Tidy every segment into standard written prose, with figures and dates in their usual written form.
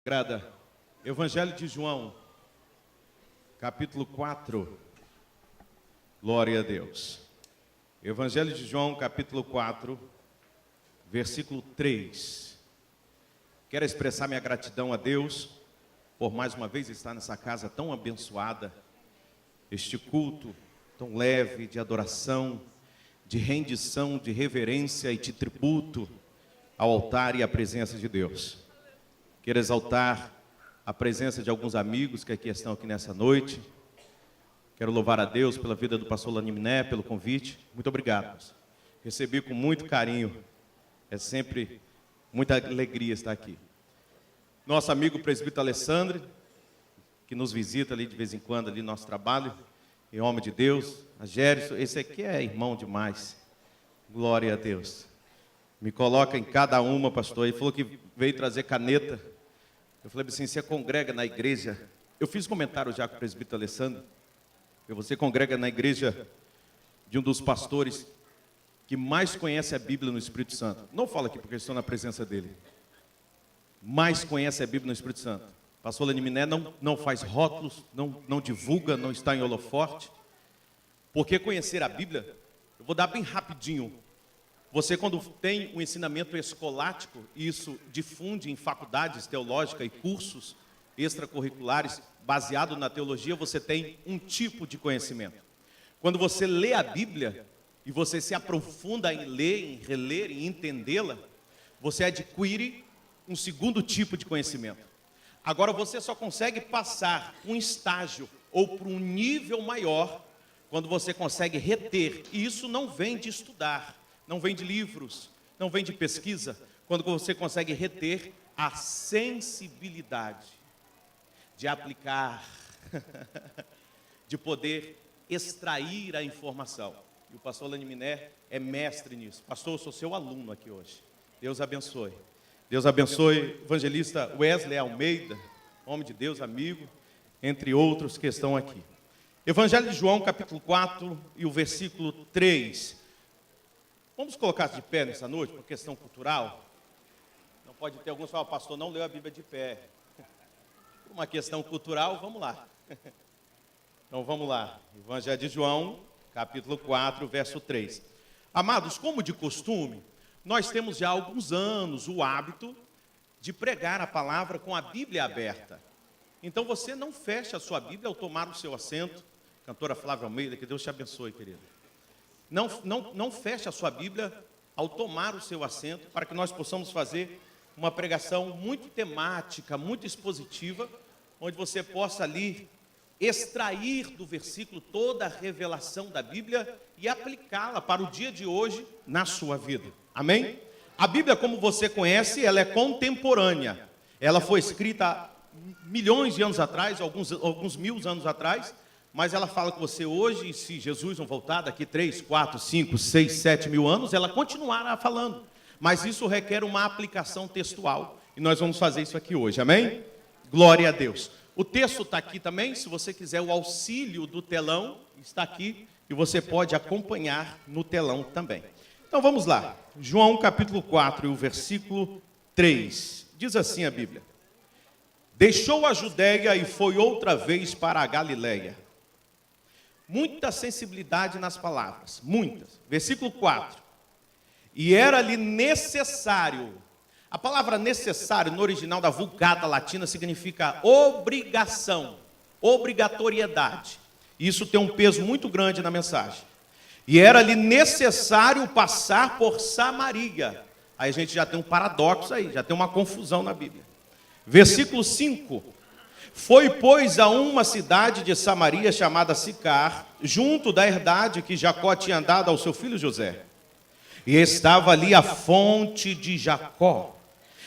Grada, Evangelho de João, capítulo 4, glória a Deus. Evangelho de João, capítulo 4, versículo 3. Quero expressar minha gratidão a Deus por mais uma vez estar nessa casa tão abençoada, este culto tão leve de adoração, de rendição, de reverência e de tributo ao altar e à presença de Deus. Quero exaltar a presença de alguns amigos que aqui estão aqui nessa noite. Quero louvar a Deus pela vida do pastor Laniminé, pelo convite. Muito obrigado. Recebi com muito carinho. É sempre muita alegria estar aqui. Nosso amigo presbítero Alessandro, que nos visita ali de vez em quando ali no nosso trabalho, e homem de Deus. A Gérison, esse aqui é irmão demais. Glória a Deus. Me coloca em cada uma, pastor. Ele falou que veio trazer caneta. Eu falei assim, você congrega na igreja? Eu fiz comentário já com o presbítero Alessandro. Você congrega na igreja de um dos pastores que mais conhece a Bíblia no Espírito Santo. Não falo aqui porque estou na presença dele. Mais conhece a Bíblia no Espírito Santo. Pastor Laniminé não faz rótulos, não divulga, não está em holoforte. Porque conhecer a Bíblia, eu vou dar bem rapidinho. Você, quando tem um ensinamento escolástico, isso difunde em faculdades teológicas e cursos extracurriculares, baseado na teologia, você tem um tipo de conhecimento. Quando você lê a Bíblia, e você se aprofunda em ler, em reler, em entendê-la, você adquire um segundo tipo de conhecimento. Agora, você só consegue passar um estágio ou para um nível maior, quando você consegue reter, e isso não vem de estudar, não vem de livros, não vem de pesquisa, quando você consegue reter a sensibilidade de aplicar, de poder extrair a informação. E o pastor Laniminé é mestre nisso. Pastor, eu sou seu aluno aqui hoje. Deus abençoe. Deus abençoe, evangelista Wesley Almeida, homem de Deus, amigo, entre outros que estão aqui. Evangelho de João, capítulo 4 e o versículo 3. Vamos colocar de pé nessa noite, por questão cultural? Não pode ter alguns que falam, pastor, não leu a Bíblia de pé. Por uma questão cultural, vamos lá. Então vamos lá. Evangelho de João, capítulo 4, verso 3. Amados, como de costume, nós temos já há alguns anos o hábito de pregar a palavra com a Bíblia aberta. Então você não fecha a sua Bíblia ao tomar o seu assento. Cantora Flávia Almeida, que Deus te abençoe, querida. Não feche a sua Bíblia ao tomar o seu assento, para que nós possamos fazer uma pregação muito temática, muito expositiva, onde você possa ali extrair do versículo toda a revelação da Bíblia e aplicá-la para o dia de hoje na sua vida. Amém? A Bíblia, como você conhece, ela é contemporânea. Ela foi escrita milhões de anos atrás, alguns mil anos atrás, mas ela fala com você hoje, e se Jesus não voltar daqui 3, 4, 5, 6, 7 mil anos, ela continuará falando. Mas isso requer uma aplicação textual, e nós vamos fazer isso aqui hoje, amém? Glória a Deus. O texto está aqui também, se você quiser o auxílio do telão, está aqui, e você pode acompanhar no telão também. Então vamos lá, João capítulo 4 e o versículo 3, diz assim a Bíblia. Deixou a Judéia e foi outra vez para a Galileia. Muita sensibilidade nas palavras, muitas. Versículo 4. E era-lhe necessário. A palavra necessário, no original da Vulgata Latina, significa obrigação, obrigatoriedade. Isso tem um peso muito grande na mensagem. E era-lhe necessário passar por Samaria. Aí a gente já tem um paradoxo aí, já tem uma confusão na Bíblia. Versículo 5. Foi, pois, a uma cidade de Samaria chamada Sicar, junto da herdade que Jacó tinha dado ao seu filho José. E estava ali a fonte de Jacó.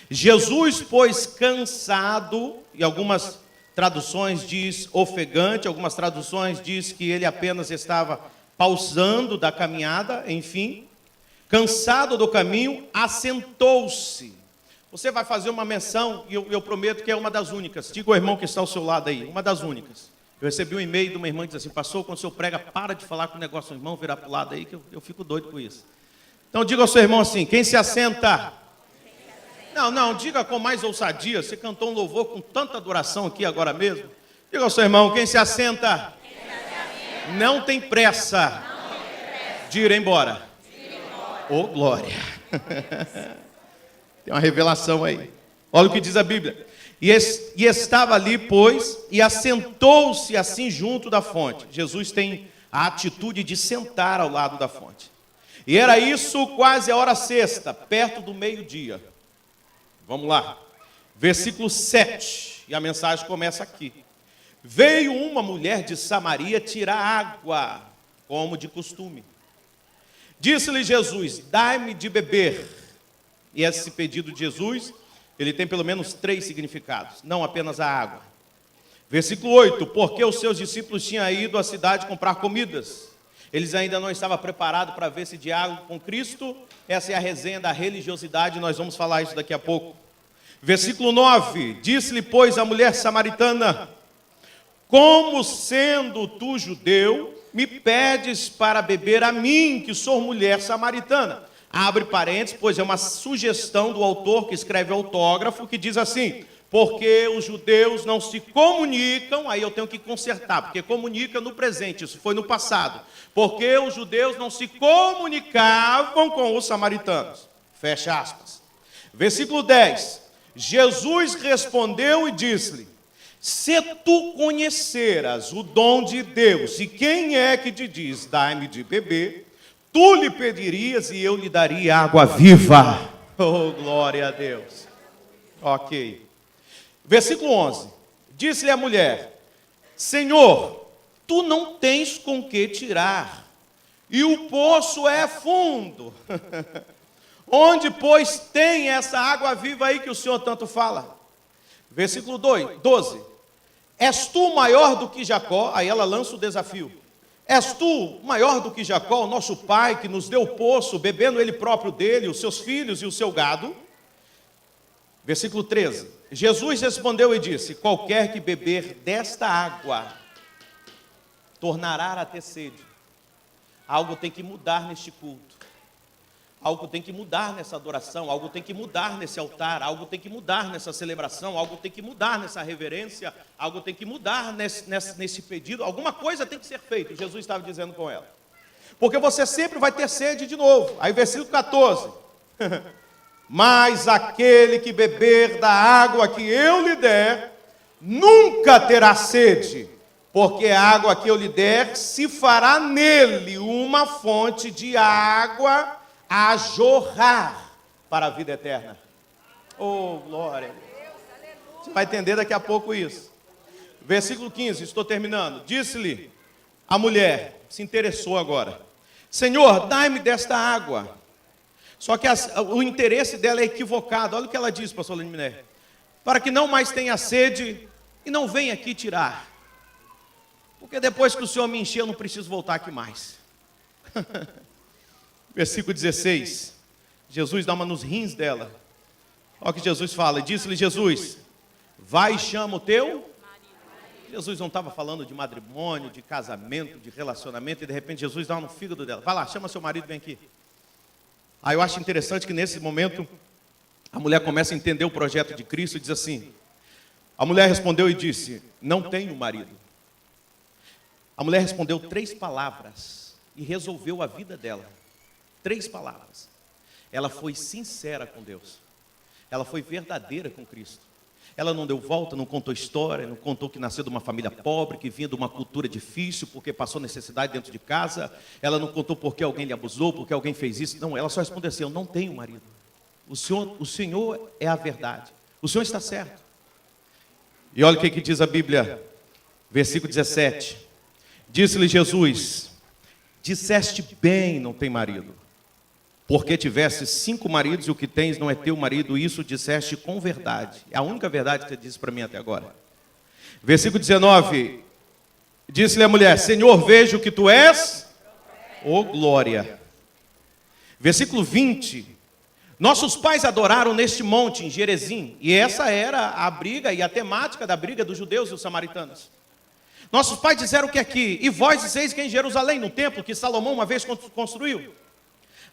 Jesus, pois, cansado, e algumas traduções diz ofegante, algumas traduções diz que ele apenas estava pausando da caminhada, enfim, cansado do caminho, assentou-se. Você vai fazer uma menção, e eu prometo que é uma das únicas. Diga ao irmão que está ao seu lado aí, uma das únicas. Eu recebi um e-mail de uma irmã que diz assim, pastor, quando o senhor prega, para de falar com o negócio do irmão, virar para o lado aí, que eu fico doido com isso. Então diga ao seu irmão assim, quem se assenta? Não, diga com mais ousadia. Você cantou um louvor com tanta adoração aqui agora mesmo. Diga ao seu irmão, quem se assenta, não tem pressa de ir embora. Oh, glória. Tem uma revelação aí. Olha o que diz a Bíblia. E estava ali, pois, e assentou-se assim junto da fonte. Jesus tem a atitude de sentar ao lado da fonte. E era isso quase a hora sexta, perto do meio-dia. Vamos lá. Versículo 7. E a mensagem começa aqui. Veio uma mulher de Samaria tirar água, como de costume. Disse-lhe Jesus, dai-me de beber. E esse pedido de Jesus, ele tem pelo menos 3 significados, não apenas a água. Versículo 8, porque os seus discípulos tinham ido à cidade comprar comidas. Eles ainda não estavam preparados para ver esse diálogo com Cristo. Essa é a resenha da religiosidade, nós vamos falar isso daqui a pouco. Versículo 9, disse-lhe, pois, a mulher samaritana, como sendo tu judeu, me pedes para beber a mim, que sou mulher samaritana. Abre parênteses, pois é uma sugestão do autor que escreve autógrafo, que diz assim, porque os judeus não se comunicam, aí eu tenho que consertar, porque comunica no presente, isso foi no passado. Porque os judeus não se comunicavam com os samaritanos. Fecha aspas. Versículo 10. Jesus respondeu e disse-lhe, se tu conheceras o dom de Deus, e quem é que te diz, dai-me de beber, tu lhe pedirias e eu lhe daria água viva. Oh, glória a Deus. Ok. Versículo 11. Disse-lhe a mulher, Senhor, tu não tens com que tirar, e o poço é fundo. Onde, pois, tem essa água viva aí que o Senhor tanto fala? Versículo 12. És tu maior do que Jacó? Aí ela lança o desafio. És tu maior do que Jacó, o nosso pai, que nos deu o poço, bebendo ele próprio dele, os seus filhos e o seu gado? Versículo 13. Jesus respondeu e disse, qualquer que beber desta água, tornará a ter sede. Algo tem que mudar neste culto. Algo tem que mudar nessa adoração, algo tem que mudar nesse altar, algo tem que mudar nessa celebração, algo tem que mudar nessa reverência, algo tem que mudar nesse pedido, alguma coisa tem que ser feita, Jesus estava dizendo com ela. Porque você sempre vai ter sede de novo. Aí versículo 14. Mas aquele que beber da água que eu lhe der, nunca terá sede, porque a água que eu lhe der, se fará nele uma fonte de água a jorrar para a vida eterna. Oh, glória. Você vai entender daqui a pouco isso. Versículo 15, estou terminando. Disse-lhe a mulher, se interessou agora, Senhor, dai-me desta água. Só que o interesse dela é equivocado. Olha o que ela diz, pastor Liminé. Para que não mais tenha sede e não venha aqui tirar. Porque depois que o Senhor me encher, eu não preciso voltar aqui mais. Versículo 16, Jesus dá uma nos rins dela. Olha o que Jesus fala, disse-lhe Jesus, vai e chama o teu. Jesus não estava falando de matrimônio, de casamento, de relacionamento, e de repente Jesus dá uma no fígado dela, vai lá, chama seu marido, vem aqui. Aí eu acho interessante que nesse momento, a mulher começa a entender o projeto de Cristo e diz assim, a mulher respondeu e disse, não tenho marido. A mulher respondeu 3 palavras e resolveu a vida dela. 3 palavras. Ela foi sincera com Deus. Ela foi verdadeira com Cristo. Ela não deu volta, não contou história, não contou que nasceu de uma família pobre, que vinha de uma cultura difícil, porque passou necessidade dentro de casa. Ela não contou porque alguém lhe abusou, porque alguém fez isso. Não, ela só respondeu assim, eu não tenho marido. O Senhor é a verdade. O Senhor está certo. E olha o que diz a Bíblia, versículo 17. Disse-lhe Jesus, disseste bem, não tem marido. Porque tivesse 5 maridos e o que tens não é teu marido, isso disseste com verdade. É a única verdade que você disse para mim até agora. Versículo 19. Disse-lhe a mulher, Senhor, vejo que tu és, oh glória. Versículo 20. Nossos pais adoraram neste monte, em Gerezim. E essa era a briga e a temática da briga dos judeus e os samaritanos. Nossos pais disseram que aqui, e vós dizeis que é em Jerusalém, no templo que Salomão uma vez construiu.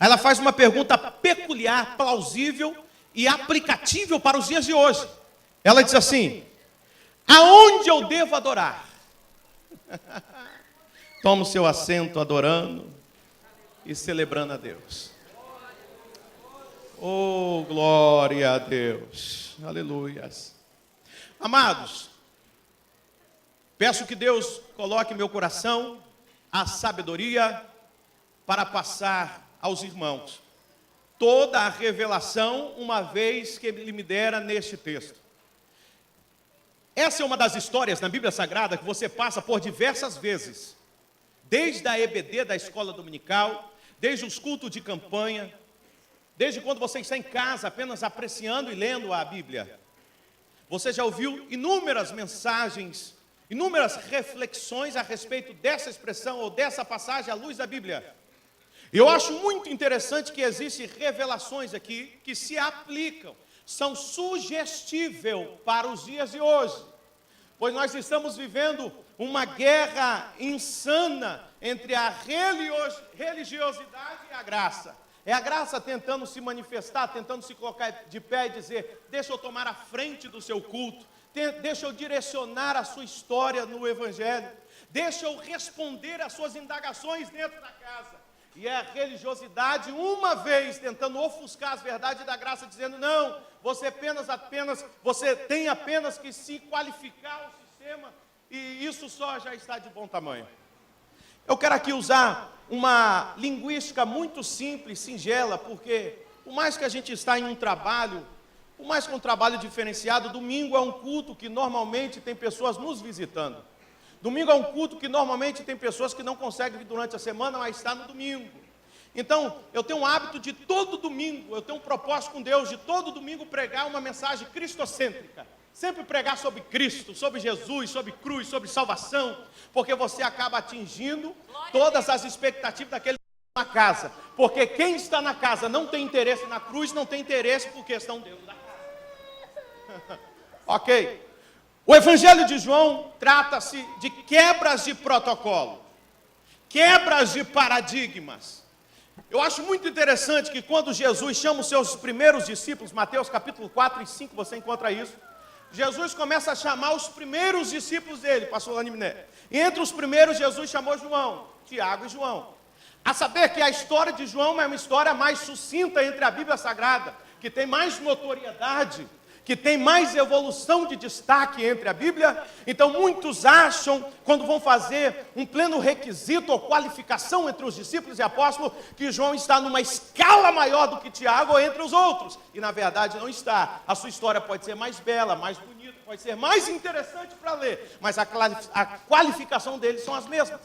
Ela faz uma pergunta peculiar, plausível e aplicável para os dias de hoje. Ela diz assim: aonde eu devo adorar? Toma o seu assento adorando e celebrando a Deus. Oh, glória a Deus. Aleluias. Amados, peço que Deus coloque em meu coração a sabedoria para passar aos irmãos toda a revelação, uma vez que Ele me dera neste texto. Essa é uma das histórias na Bíblia Sagrada que você passa por diversas vezes, desde a EBD da escola dominical, desde os cultos de campanha, desde quando você está em casa apenas apreciando e lendo a Bíblia. Você já ouviu inúmeras mensagens, inúmeras reflexões a respeito dessa expressão ou dessa passagem à luz da Bíblia. Eu acho muito interessante que existem revelações aqui que se aplicam, são sugestíveis para os dias de hoje, pois nós estamos vivendo uma guerra insana entre a religiosidade e a graça. É a graça tentando se manifestar, tentando se colocar de pé e dizer: deixa eu tomar a frente do seu culto, deixa eu direcionar a sua história no Evangelho, deixa eu responder às suas indagações dentro da casa. E é a religiosidade, uma vez, tentando ofuscar as verdades da graça, dizendo: não, você tem apenas que se qualificar o sistema, e isso só já está de bom tamanho. Eu quero aqui usar uma linguística muito simples, singela, porque por mais que a gente está em um trabalho, por mais que é um trabalho diferenciado, domingo é um culto que normalmente tem pessoas nos visitando. Domingo é um culto que normalmente tem pessoas que não conseguem vir durante a semana, mas está no domingo. Então, eu tenho um hábito de todo domingo, eu tenho um propósito com Deus, de todo domingo pregar uma mensagem cristocêntrica. Sempre pregar sobre Cristo, sobre Jesus, sobre cruz, sobre salvação, porque você acaba atingindo todas as expectativas daquele que está na casa. Porque quem está na casa não tem interesse na cruz, não tem interesse por questão dentro da casa. Ok. O Evangelho de João trata-se de quebras de protocolo, quebras de paradigmas. Eu acho muito interessante que quando Jesus chama os seus primeiros discípulos, Mateus capítulo 4 e 5, você encontra isso. Jesus começa a chamar os primeiros discípulos dele, pastor Laniminé. E entre os primeiros, Jesus chamou João, Tiago e João. A saber que a história de João é uma história mais sucinta entre a Bíblia Sagrada, que tem mais notoriedade, que tem mais evolução de destaque entre a Bíblia. Então muitos acham, quando vão fazer um pleno requisito ou qualificação entre os discípulos e apóstolos, que João está numa escala maior do que Tiago ou entre os outros, e na verdade não está. A sua história pode ser mais bela, mais bonita, pode ser mais interessante para ler, mas a qualificação deles são as mesmas.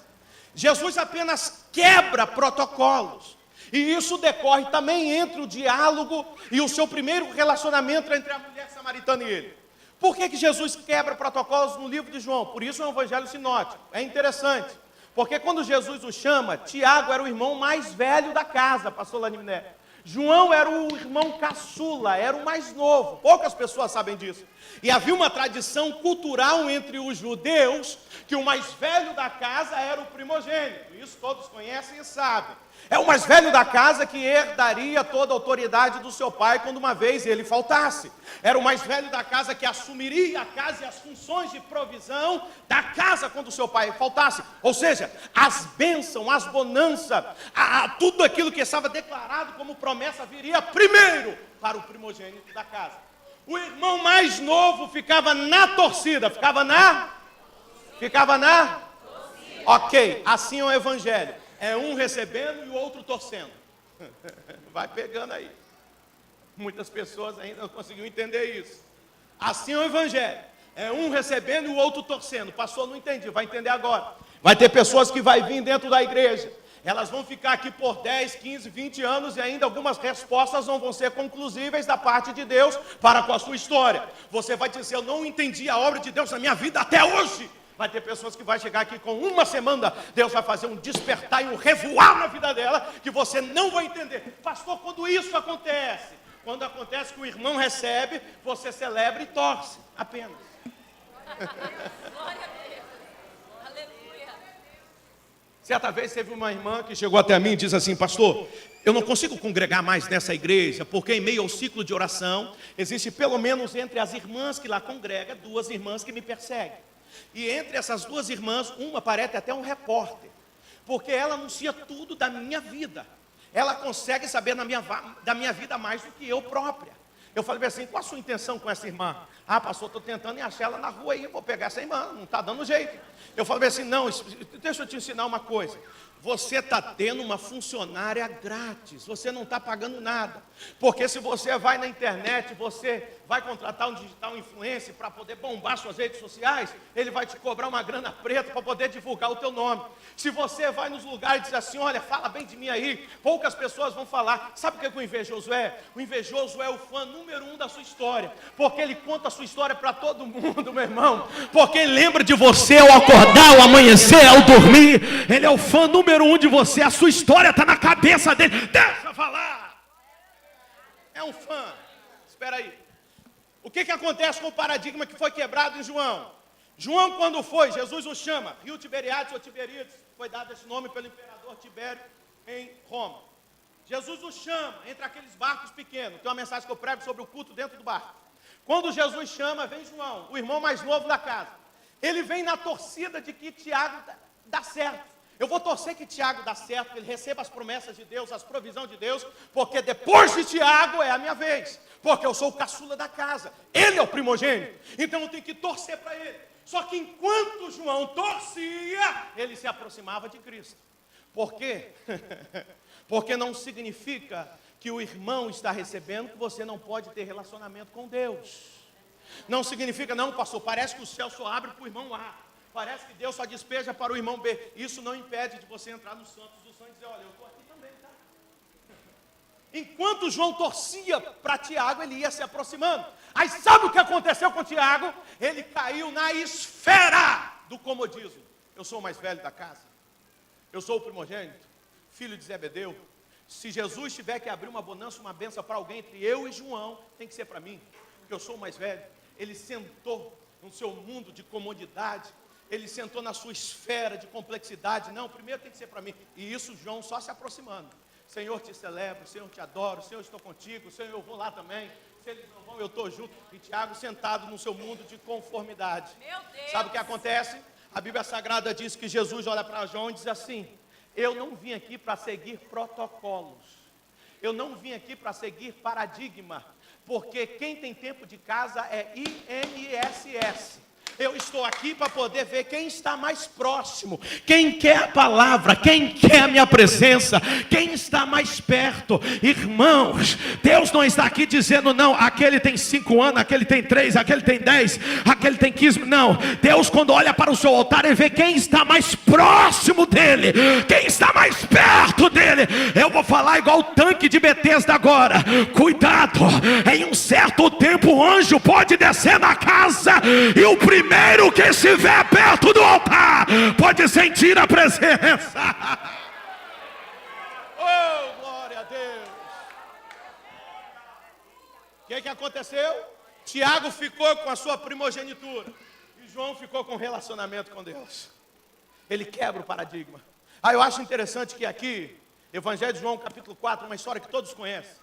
Jesus apenas quebra protocolos. E isso decorre também entre o diálogo e o seu primeiro relacionamento entre a mulher samaritana e ele. Por que Jesus quebra protocolos no livro de João? Por isso é um evangelho sinótico. É interessante, porque quando Jesus o chama, Tiago era o irmão mais velho da casa, pastor Laniminé. João era o irmão caçula, era o mais novo. Poucas pessoas sabem disso. E havia uma tradição cultural entre os judeus, que o mais velho da casa era o primogênito. Isso todos conhecem e sabem. É o mais velho da casa que herdaria toda a autoridade do seu pai quando uma vez ele faltasse. Era o mais velho da casa que assumiria a casa e as funções de provisão da casa quando o seu pai faltasse. Ou seja, as bênçãos, as bonanças, tudo aquilo que estava declarado como promessa viria primeiro para o primogênito da casa. O irmão mais novo ficava na torcida, ficava na? Ok, assim é o evangelho. É um recebendo e o outro torcendo. Vai pegando aí. Muitas pessoas ainda não conseguiram entender isso. Assim é o evangelho. É um recebendo e o outro torcendo. Pastor, não entendi, vai entender agora. Vai ter pessoas que vai vir dentro da igreja. Elas vão ficar aqui por 10, 15, 20 anos e ainda algumas respostas não vão ser conclusíveis da parte de Deus para com a sua história. Você vai dizer: eu não entendi a obra de Deus na minha vida até hoje. Vai ter pessoas que vai chegar aqui com uma semana, Deus vai fazer um despertar e um revoar na vida dela, que você não vai entender. Pastor, quando isso acontece? Quando acontece que o irmão recebe, você celebra e torce, apenas. Glória a Deus. Aleluia. Certa vez teve uma irmã que chegou até mim e disse assim: pastor, eu não consigo congregar mais nessa igreja, porque em meio ao ciclo de oração, existe pelo menos entre as irmãs que lá congregam, 2 irmãs que me perseguem. E entre essas 2 irmãs, uma parece até um repórter, porque ela anuncia tudo da minha vida. Ela consegue saber da minha vida mais do que eu própria. Eu falei assim: qual a sua intenção com essa irmã? Ah, pastor, estou tentando achar ela na rua aí, vou pegar essa irmã, não está dando jeito. Eu falei assim: não, deixa eu te ensinar uma coisa. Você está tendo uma funcionária grátis, você não está pagando nada. Porque se você vai na internet, você vai contratar um digital influencer para poder bombar suas redes sociais, ele vai te cobrar uma grana preta para poder divulgar o teu nome. Se você vai nos lugares e diz assim: olha, fala bem de mim aí, poucas pessoas vão falar. Sabe o que o invejoso é? O invejoso é o fã número 1 da sua história, porque ele conta a sua história para todo mundo, meu irmão. Porque ele lembra de você ao acordar, ao amanhecer, ao dormir. Ele é o fã número 1 de você, a sua história está na cabeça dele. Deixa eu falar. É um fã. Espera aí. O que acontece com o paradigma que foi quebrado em João? João, quando foi, Jesus o chama, Rio Tiberiades ou Tiberíades, foi dado esse nome pelo imperador Tibério em Roma. Jesus o chama entre aqueles barcos pequenos. Tem uma mensagem que eu prego sobre o culto dentro do barco. Quando Jesus chama, vem João, o irmão mais novo da casa. Ele vem na torcida de que Tiago dá certo. Eu vou torcer que Tiago dá certo, que ele receba as promessas de Deus, as provisões de Deus, porque depois de Tiago é a minha vez, porque eu sou o caçula da casa, ele é o primogênito, então eu tenho que torcer para ele. Só que enquanto João torcia, ele se aproximava de Cristo. Por quê? Porque não significa que o irmão está recebendo que você não pode ter relacionamento com Deus. Não significa, não, pastor, parece que o céu só abre para o irmão A. Parece que Deus só despeja para o irmão B. Isso não impede de você entrar nos santos do sangue e dizer: olha, eu estou aqui também, tá? Enquanto João torcia para Tiago, ele ia se aproximando. Aí sabe o que aconteceu com Tiago? Ele caiu na esfera do comodismo. Eu sou o mais velho da casa. Eu sou o primogênito, filho de Zebedeu. Se Jesus tiver que abrir uma bonança, uma bênção para alguém entre eu e João, tem que ser para mim, porque eu sou o mais velho. Ele sentou no seu mundo de comodidade. Ele sentou na sua esfera de complexidade. Não, primeiro tem que ser para mim. E isso João só se aproximando. Senhor, te celebro, Senhor, te adoro, Senhor, estou contigo, Senhor, eu vou lá também. Se eles não vão, eu estou junto. E Tiago sentado no seu mundo de conformidade. Meu Deus. Sabe o que acontece? A Bíblia Sagrada diz que Jesus olha para João e diz assim: eu não vim aqui para seguir protocolos. Eu não vim aqui para seguir paradigma. Porque quem tem tempo de casa é INSS. Eu estou aqui para poder ver quem está mais próximo, quem quer a palavra, quem quer a minha presença, quem está mais perto. Irmãos, Deus não está aqui dizendo: não, aquele tem 5 anos, aquele tem 3, aquele tem 10, aquele tem 15. Não, Deus, quando olha para o seu altar, ele vê quem está mais próximo dele, quem está mais perto dele. Eu vou falar igual o tanque de Betesda agora. Cuidado, em um certo tempo o anjo pode descer na casa, e o primeiro que estiver perto do altar pode sentir a presença. Oh, glória a Deus. O que aconteceu? Tiago ficou com a sua primogenitura e João ficou com relacionamento com Deus. Ele quebra o paradigma. Eu acho interessante que aqui, Evangelho de João capítulo 4, uma história que todos conhecem.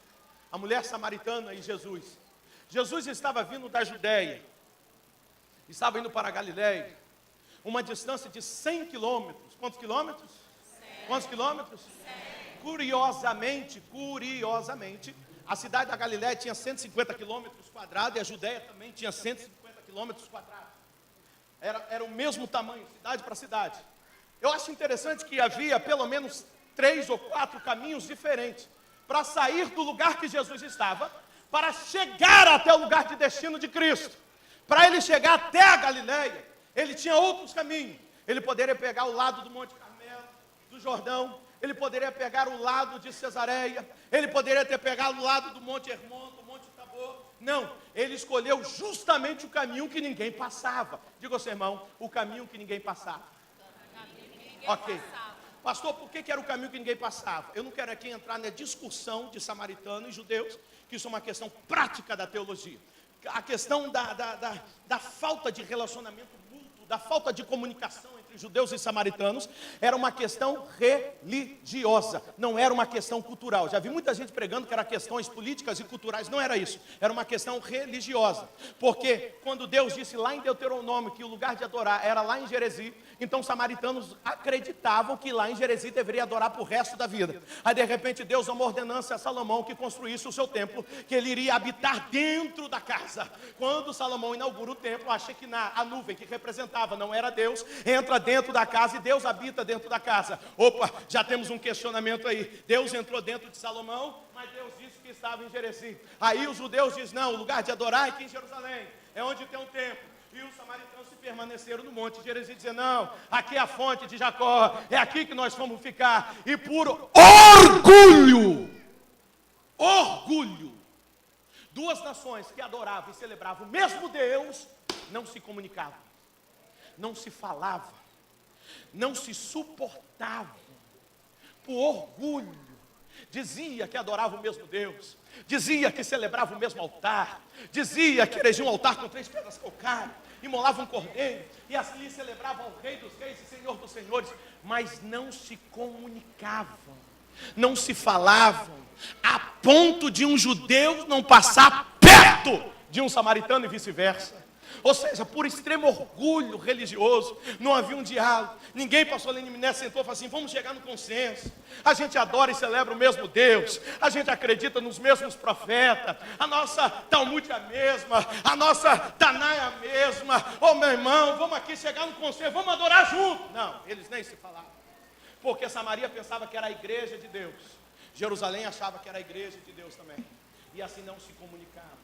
A mulher samaritana e Jesus. Jesus estava vindo da Judéia, estava indo para a Galiléia, uma distância de 100 quilômetros. Quantos quilômetros? 100. Quantos quilômetros? 100. Curiosamente, a cidade da Galiléia tinha 150 quilômetros quadrados e a Judéia também tinha 150 quilômetros quadrados. Era o mesmo tamanho, cidade para cidade. Eu acho interessante que havia pelo menos 3 ou 4 caminhos diferentes para sair do lugar que Jesus estava, para chegar até o lugar de destino de Cristo. Para ele chegar até a Galiléia, ele tinha outros caminhos. Ele poderia pegar o lado do Monte Carmelo, do Jordão. Ele poderia pegar o lado de Cesareia. Ele poderia ter pegado o lado do Monte Hermon, do Monte Tabor. Não, ele escolheu justamente o caminho que ninguém passava. Diga ao seu irmão, o caminho que ninguém passava. Ok. Pastor, por que era o caminho que ninguém passava? Eu não quero aqui entrar na discussão de samaritanos e judeus, que isso é uma questão prática da teologia. A questão da falta de relacionamento mútuo da falta de comunicação entre judeus e samaritanos era uma questão religiosa, não era uma questão cultural. Já vi muita gente pregando que eram questões políticas e culturais, não era isso, era uma questão religiosa. Porque quando Deus disse lá em Deuteronômio que o lugar de adorar era lá em Geresi, então os samaritanos acreditavam que lá em Geresi deveria adorar por resto da vida. Aí de repente Deus dá uma ordenança a Salomão que construísse o seu templo, que ele iria habitar dentro da casa. Quando Salomão inaugura o templo, a Shekinah, a nuvem que representava, não era Deus, entra dentro da casa e Deus habita dentro da casa. Opa, já temos um questionamento aí. Deus entrou dentro de Salomão, mas Deus disse que estava em Geresi. Aí os judeus dizem, não, o lugar de adorar é aqui em Jerusalém, é onde tem um templo. E os samaritanos se permaneceram no monte de Geresi, dizendo, não, aqui é a fonte de Jacó, é aqui que nós vamos ficar. E por orgulho, duas nações que adoravam e celebravam o mesmo Deus, não se comunicavam, não se falavam, não se suportavam. Por orgulho, dizia que adorava o mesmo Deus, dizia que celebrava o mesmo altar, dizia que erigia um altar com 3 pedras calcárias, imolava um cordeiro, e assim celebravam o Rei dos Reis e Senhor dos Senhores, mas não se comunicavam, não se falavam, a ponto de um judeu não passar perto de um samaritano e vice-versa. Ou seja, por extremo orgulho religioso, não havia um diálogo. Ninguém passou ali em Miné, sentou e falou assim, vamos chegar no consenso. A gente adora e celebra o mesmo Deus, a gente acredita nos mesmos profetas, a nossa Talmud é a mesma, a nossa Taná é a mesma. Ô meu irmão, vamos aqui chegar no consenso, vamos adorar junto. Não, eles nem se falavam, porque Samaria pensava que era a igreja de Deus, Jerusalém achava que era a igreja de Deus também, e assim não se comunicavam.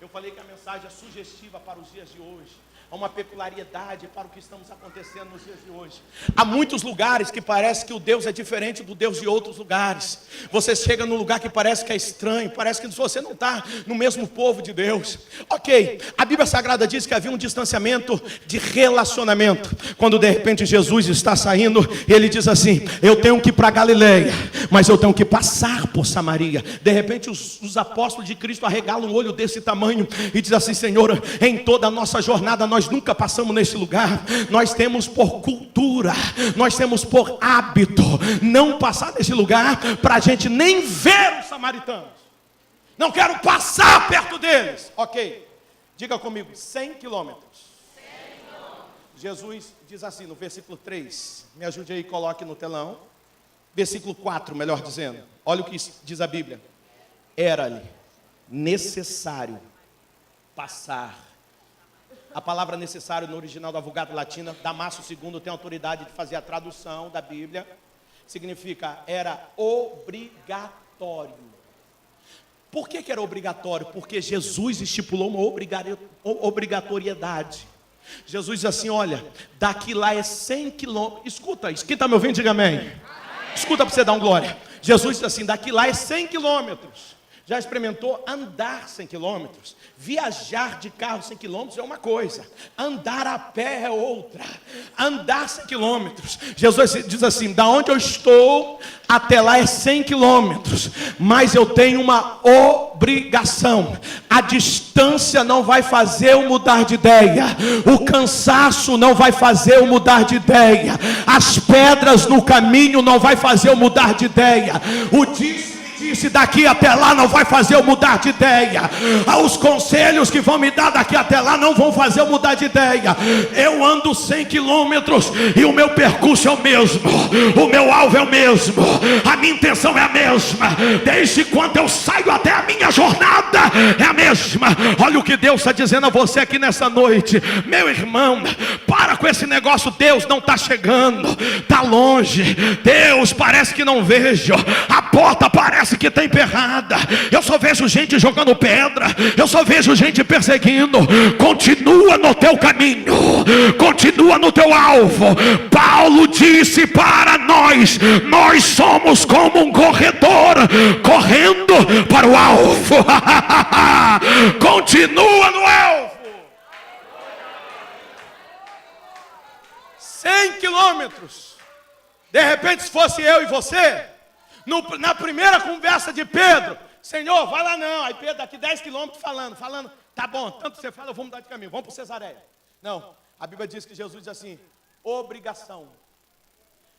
Eu falei que a mensagem é sugestiva para os dias de hoje. Há uma peculiaridade para o que estamos acontecendo nos dias de hoje. Há muitos lugares que parece que o Deus é diferente do Deus de outros lugares. Você chega num lugar que parece que é estranho, parece que você não está no mesmo povo de Deus. Ok, a Bíblia Sagrada diz que havia um distanciamento de relacionamento. Quando de repente Jesus está saindo, ele diz assim, eu tenho que ir para Galileia, mas eu tenho que passar por Samaria. De repente os apóstolos de Cristo arregalam um olho desse tamanho e diz assim, Senhor, em toda a nossa jornada nós nunca passamos nesse lugar, nós temos por cultura, nós temos por hábito não passar nesse lugar, para a gente nem ver os samaritanos, não quero passar perto deles. Ok, diga comigo, 100 quilômetros. Jesus diz assim no versículo 3, me ajude aí, coloque no telão, versículo 4, melhor dizendo, olha o que diz a Bíblia, era-lhe necessário passar. A palavra necessário no original da Vulgata Latina, Damasio II tem autoridade de fazer a tradução da Bíblia, significa era obrigatório. Por que era obrigatório? Porque Jesus estipulou uma obrigatoriedade. Jesus diz assim, olha, daqui lá é 100 quilômetros, escuta isso, quem está me ouvindo diga amém. Escuta para você dar um glória. Jesus diz assim, daqui lá é 100 quilômetros. Já experimentou andar 100 quilômetros? Viajar de carro 100 quilômetros é uma coisa, andar a pé é outra. Andar 100 quilômetros, Jesus diz assim, da onde eu estou até lá é 100 quilômetros, mas eu tenho uma obrigação. A distância não vai fazer eu mudar de ideia, o cansaço não vai fazer eu mudar de ideia, as pedras no caminho não vai fazer eu mudar de ideia, o disse daqui até lá não vai fazer eu mudar de ideia, os conselhos que vão me dar daqui até lá não vão fazer eu mudar de ideia. Eu ando 100 quilômetros e o meu percurso é o mesmo, o meu alvo é o mesmo, a minha intenção é a mesma, desde quando eu saio até a minha jornada é a mesma. Olha o que Deus está dizendo a você aqui nessa noite, meu irmão, para com esse negócio, Deus não está chegando, está longe, Deus parece que não vejo, a porta parece que está emperrada, eu só vejo gente jogando pedra, eu só vejo gente perseguindo. Continua no teu caminho, continua no teu alvo. Paulo disse para nós somos como um corredor correndo para o alvo. Continua no alvo. 100 quilômetros. De repente, se fosse eu e você, na primeira conversa de Pedro, Senhor, vai lá não. Aí Pedro daqui 10 quilômetros falando, tá bom, tanto você fala, eu vou mudar de caminho, vamos para Cesareia. Não, A Bíblia diz que Jesus diz assim: obrigação.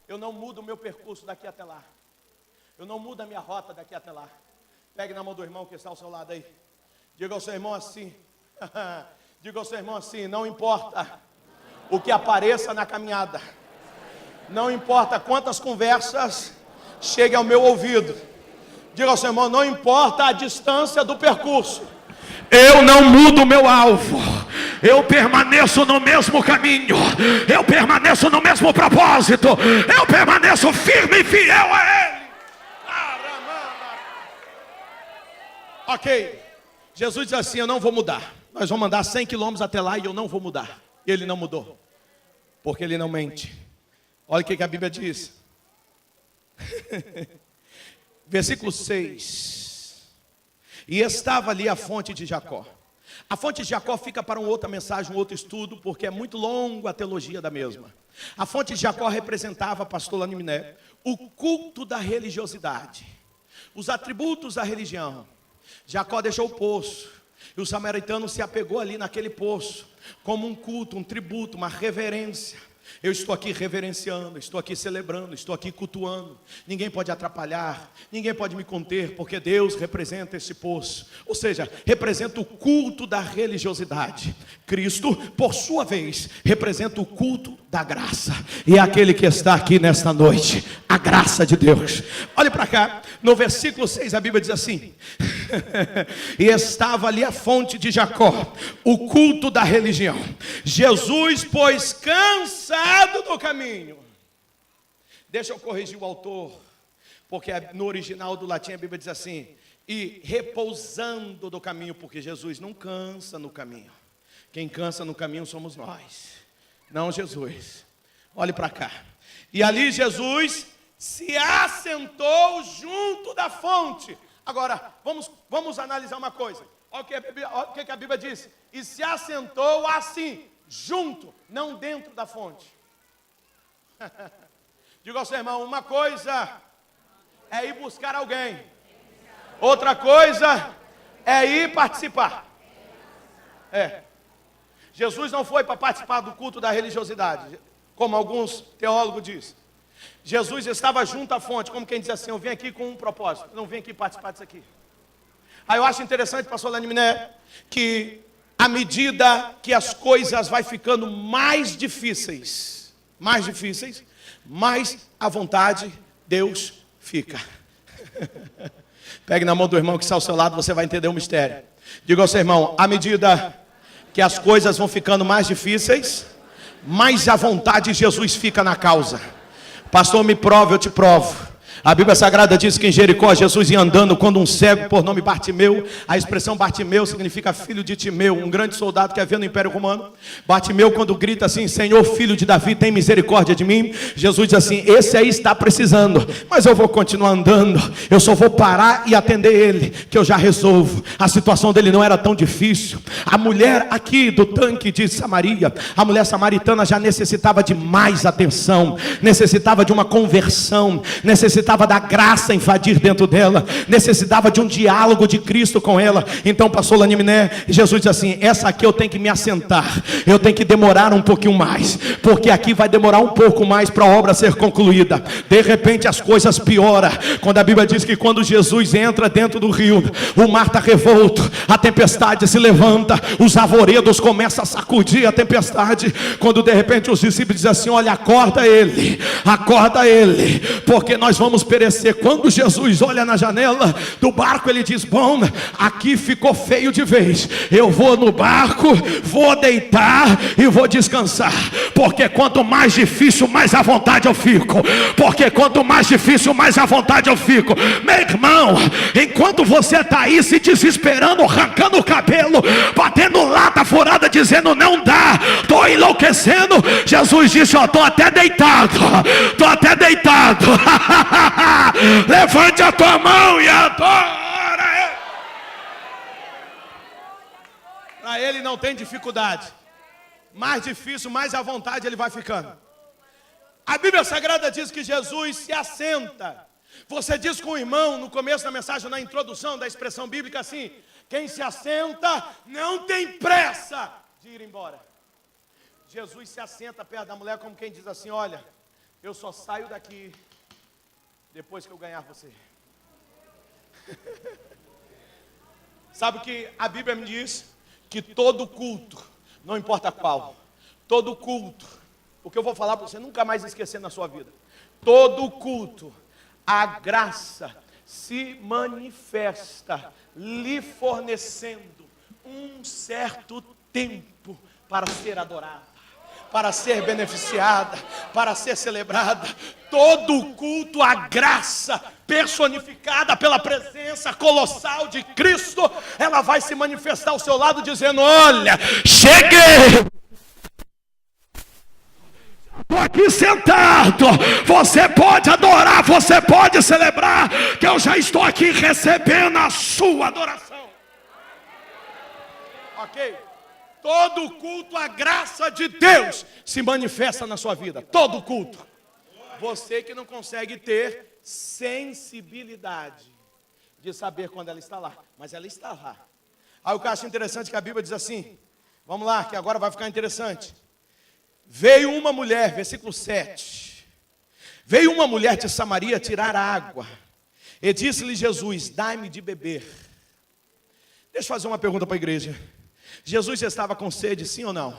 Eu não mudo o meu percurso daqui até lá. Eu não mudo a minha rota daqui até lá. Pegue na mão do irmão que está ao seu lado aí. Diga ao seu irmão assim. Diga ao seu irmão assim: não importa o que apareça na caminhada. Não importa quantas conversas cheguem ao meu ouvido. Diga ao seu irmão: não importa a distância do percurso. Eu não mudo o meu alvo. Eu permaneço no mesmo caminho. Eu permaneço no mesmo propósito. Eu permaneço firme e fiel a Ele. Ok. Jesus diz assim: eu não vou mudar. Nós vamos andar 100 quilômetros até lá e eu não vou mudar. E Ele não mudou, porque Ele não mente. Olha o que a Bíblia diz. Versículo 6. E estava ali a fonte de Jacó. A fonte de Jacó fica para uma outra mensagem, um outro estudo, porque é muito longo a teologia da mesma. A fonte de Jacó representava, pastor Laniminé, o culto da religiosidade, os atributos da religião. Jacó deixou o poço, e o samaritano se apegou ali naquele poço, como um culto, um tributo, uma reverência. Eu estou aqui reverenciando, estou aqui celebrando, estou aqui cultuando. Ninguém pode atrapalhar, ninguém pode me conter, porque Deus representa esse poço. Ou seja, representa o culto da religiosidade. Cristo, por sua vez, representa o culto da graça. E é aquele que está aqui nesta noite, a graça de Deus. Olhe para cá, no versículo 6 a Bíblia diz assim: e estava ali a fonte de Jacó, o culto da religião. Jesus, pois, cansado do caminho. Deixa eu corrigir o autor, porque no original do latim a Bíblia diz assim: e repousando do caminho, porque Jesus não cansa no caminho. Quem cansa no caminho somos nós, não Jesus. Olhe para cá. E ali Jesus se assentou junto da fonte. Agora, vamos analisar uma coisa. Olha o que a Bíblia diz. E se assentou assim, junto, não dentro da fonte. Diga ao seu irmão: uma coisa é ir buscar alguém, outra coisa é ir participar. Jesus não foi para participar do culto da religiosidade, como alguns teólogos dizem. Jesus estava junto à fonte, como quem diz assim: eu vim aqui com um propósito, não vim aqui participar disso aqui. Aí eu acho interessante, pastor Laniminé, que à medida que as coisas vai ficando mais difíceis, mais à vontade Deus fica. Pegue na mão do irmão que está ao seu lado, você vai entender o mistério. Diga ao seu irmão: à medida que as coisas vão ficando mais difíceis, mais à vontade Jesus fica na causa. Pastor, me prove, eu te provo. A Bíblia Sagrada diz que em Jericó Jesus ia andando quando um cego por nome Bartimeu, a expressão Bartimeu significa filho de Timeu, um grande soldado que havia no Império Romano. Bartimeu, quando grita assim: Senhor, filho de Davi, tem misericórdia de mim. Jesus diz assim: esse aí está precisando, mas eu vou continuar andando, eu só vou parar e atender ele, que eu já resolvo. A situação dele não era tão difícil. A mulher aqui do tanque de Samaria, a mulher samaritana já necessitava de mais atenção, necessitava de uma conversão, necessitava da graça invadir dentro dela, necessitava de um diálogo de Cristo com ela. Então pastor Laniminé, Jesus diz assim: essa aqui eu tenho que me assentar, eu tenho que demorar um pouquinho mais, porque aqui vai demorar um pouco mais para a obra ser concluída. De repente as coisas pioram, quando a Bíblia diz que quando Jesus entra dentro do rio, o mar está revolto, a tempestade se levanta, os arvoredos começam a sacudir a tempestade, quando de repente os discípulos dizem assim: olha, acorda ele, porque nós vamos perecer. Quando Jesus olha na janela do barco, ele diz: bom, aqui ficou feio de vez, eu vou no barco, vou deitar e vou descansar, porque quanto mais difícil, mais à vontade eu fico, meu irmão. Enquanto você está aí se desesperando, arrancando o cabelo, batendo lata furada, dizendo não dá, estou enlouquecendo, Jesus disse: ó, estou até deitado. Levante a tua mão e adora. Para ele não tem dificuldade. Mais difícil, mais à vontade ele vai ficando. A Bíblia Sagrada diz que Jesus se assenta. Você diz com o irmão no começo da mensagem, na introdução da expressão bíblica assim: quem se assenta não tem pressa de ir embora. Jesus se assenta perto da mulher como quem diz assim: olha, eu só saio daqui depois que eu ganhar você. Sabe o que a Bíblia me diz? Que todo culto, não importa qual, todo culto, o que eu vou falar para você nunca mais esquecer na sua vida, todo culto, a graça se manifesta lhe fornecendo um certo tempo para ser adorada, para ser beneficiada, para ser celebrada. Todo culto, a graça personificada pela presença colossal de Cristo, ela vai se manifestar ao seu lado dizendo: olha, cheguei, estou aqui sentado, você pode adorar, você pode celebrar, que eu já estou aqui recebendo a sua adoração. Ok? Todo culto, a graça de Deus se manifesta na sua vida. Todo culto. Você que não consegue ter sensibilidade de saber quando ela está lá, mas ela está lá. Aí o que eu acho interessante é que a Bíblia diz assim, vamos lá, que agora vai ficar interessante. Veio uma mulher, versículo 7. Veio uma mulher de Samaria tirar água, e disse-lhe Jesus: dai-me de beber. Deixa eu fazer uma pergunta para a igreja. Jesus estava com sede, sim ou não?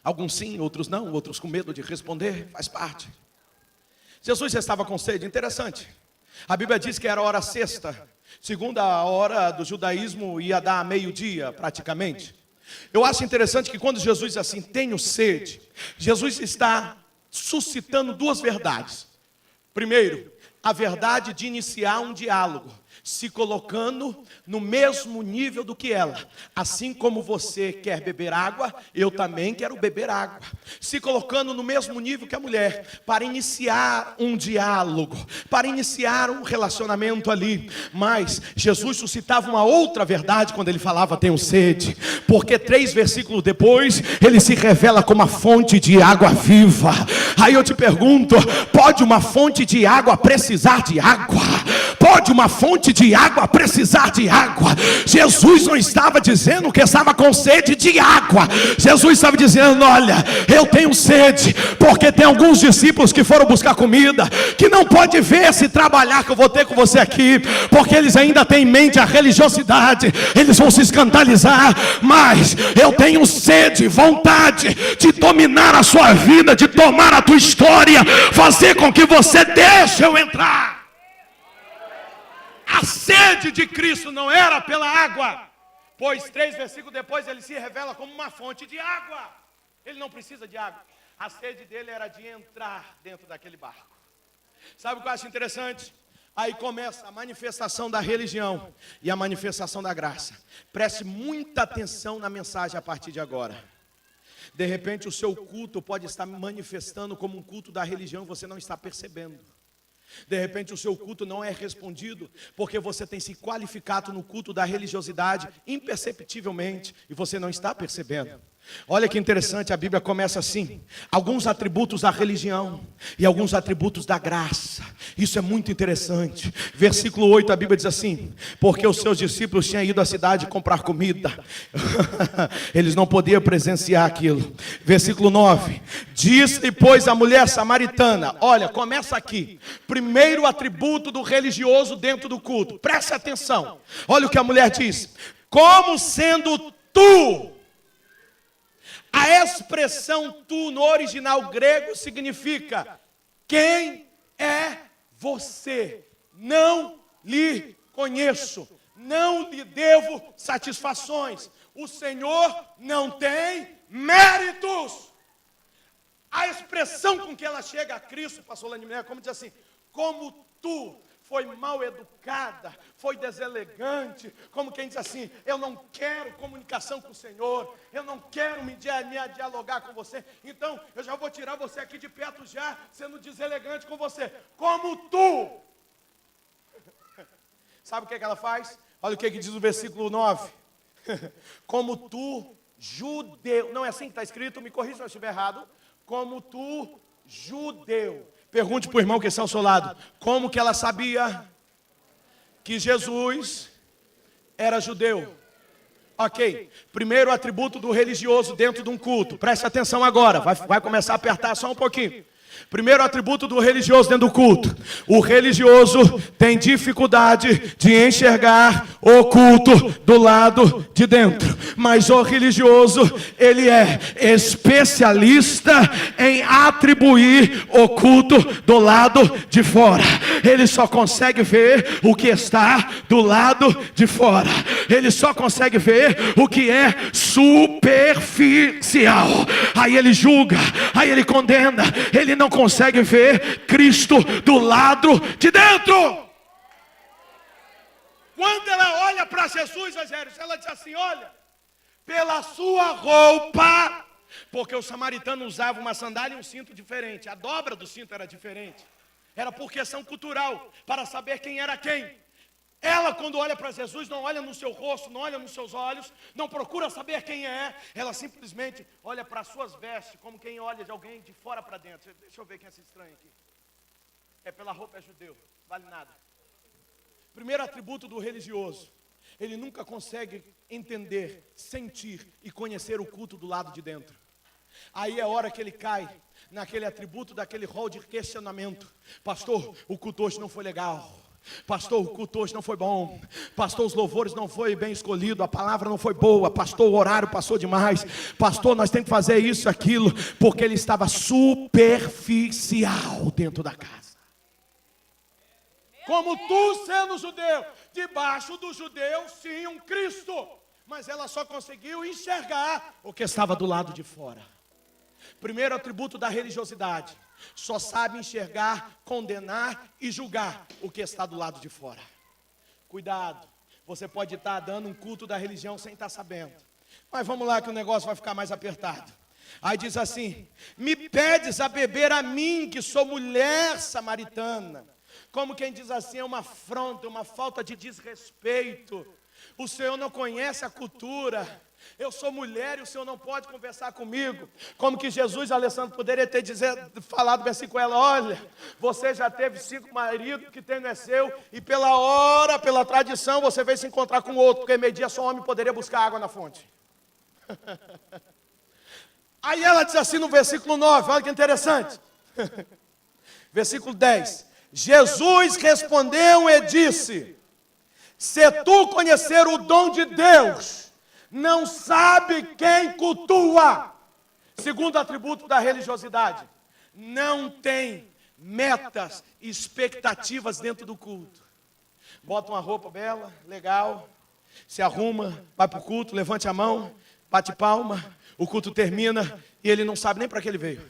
Alguns sim, outros não, outros com medo de responder, faz parte. Jesus estava com sede, interessante. A Bíblia diz que era hora sexta, segundo a hora do judaísmo ia dar meio-dia praticamente. Eu acho interessante que quando Jesus diz assim, tenho sede, Jesus está suscitando duas verdades. Primeiro, a verdade de iniciar um diálogo, se colocando no mesmo nível do que ela. Assim como você quer beber água, eu também quero beber água. Se colocando no mesmo nível que a mulher, para iniciar um diálogo, para iniciar um relacionamento ali. Mas Jesus suscitava uma outra verdade quando ele falava tenho sede, porque 3 versículos depois, ele se revela como a fonte de água viva. Aí eu te pergunto, pode uma fonte de água precisar de água? Pode uma fonte de água precisar de água? Jesus não estava dizendo que estava com sede de água. Jesus estava dizendo, olha, eu tenho sede, porque tem alguns discípulos que foram buscar comida, que não pode ver esse trabalhar que eu vou ter com você aqui, porque eles ainda têm em mente a religiosidade, eles vão se escandalizar, mas eu tenho sede, vontade de dominar a sua vida, de tomar a tua história, fazer com que você deixe eu entrar. A sede de Cristo não era pela água, pois 3 versículos depois ele se revela como uma fonte de água. Ele não precisa de água. A sede dele era de entrar dentro daquele barco. Sabe o que eu acho interessante? Aí começa a manifestação da religião e a manifestação da graça. Preste muita atenção na mensagem a partir de agora. De repente o seu culto pode estar manifestando como um culto da religião e você não está percebendo. De repente o seu culto não é respondido porque você tem se qualificado no culto da religiosidade imperceptivelmente e você não está percebendo. Olha que interessante, a Bíblia começa assim, alguns atributos da religião e alguns atributos da graça. Isso é muito interessante. Versículo 8, a Bíblia diz assim, porque os seus discípulos tinham ido à cidade comprar comida. Eles não podiam presenciar aquilo. Versículo 9, disse pois a mulher samaritana, olha, começa aqui, primeiro atributo do religioso dentro do culto, preste atenção. Olha o que a mulher diz, como sendo tu. A expressão tu no original grego significa quem é você? Não lhe conheço, não lhe devo satisfações. O Senhor não tem méritos. A expressão com que ela chega a Cristo, pastor Lanimer, é como diz assim, como tu foi mal educada, foi deselegante, como quem diz assim, eu não quero comunicação com o Senhor, eu não quero me dialogar com você, então eu já vou tirar você aqui de perto já, sendo deselegante com você, como tu. Sabe o que ela faz? Olha o que diz o versículo 9, como tu, judeu, não é assim que está escrito, me corrija se eu estiver errado, como tu, judeu. Pergunte para o irmão que está ao seu lado, como que ela sabia que Jesus era judeu? Ok, primeiro atributo do religioso dentro de um culto. Preste atenção agora, vai começar a apertar só um pouquinho. Primeiro atributo do religioso dentro do culto. O religioso tem dificuldade de enxergar o culto do lado de dentro. Mas o religioso, ele é especialista em atribuir o culto do lado de fora. Ele só consegue ver o que está do lado de fora. Ele só consegue ver o que é superficial. Aí ele julga, aí ele condena. Ele não consegue ver Cristo do lado de dentro. Quando ela olha para Jesus, ela diz assim: olha, pela sua roupa, porque o samaritano usava uma sandália e um cinto diferente, a dobra do cinto era diferente, era por questão cultural, para saber quem era quem. Ela, quando olha para Jesus, não olha no seu rosto, não olha nos seus olhos, não procura saber quem é, ela simplesmente olha para as suas vestes, como quem olha de alguém de fora para dentro. Deixa eu ver quem é esse estranho aqui. É pela roupa, é judeu, vale nada. Primeiro atributo do religioso: ele nunca consegue entender, sentir e conhecer o culto do lado de dentro. Aí é a hora que ele cai naquele atributo daquele rol de questionamento. Pastor, o culto hoje não foi legal. Pastor, o culto hoje não foi bom. Pastor, os louvores não foi bem escolhido. A palavra não foi boa. Pastor, o horário passou demais. Pastor, nós temos que fazer isso, aquilo. Porque ele estava superficial dentro da casa. Como tu, sendo judeu, debaixo do judeu tinha um Cristo, mas ela só conseguiu enxergar o que estava do lado de fora. Primeiro atributo da religiosidade: só sabe enxergar, condenar e julgar o que está do lado de fora. Cuidado, você pode estar dando um culto da religião sem estar sabendo. Mas vamos lá que o negócio vai ficar mais apertado. Aí diz assim: me pedes a beber a mim, que sou mulher samaritana. Como quem diz assim, é uma afronta, uma falta de desrespeito. O Senhor não conhece a cultura. Eu sou mulher e o Senhor não pode conversar comigo. Como que Jesus, Alessandro, poderia ter falado versículo com ela: olha, você já teve 5 maridos, que tem é seu, e pela hora, pela tradição, você veio se encontrar com outro, porque meio-dia só homem poderia buscar água na fonte. Aí ela diz assim no versículo 9, olha que interessante. Versículo 10: Jesus respondeu e disse: se tu conhecer o dom de Deus, não sabe quem cultua. Segundo atributo da religiosidade: não tem metas e expectativas dentro do culto. Bota uma roupa bela, legal, se arruma, vai para o culto, levante a mão, bate palma, o culto termina e ele não sabe nem para que ele veio.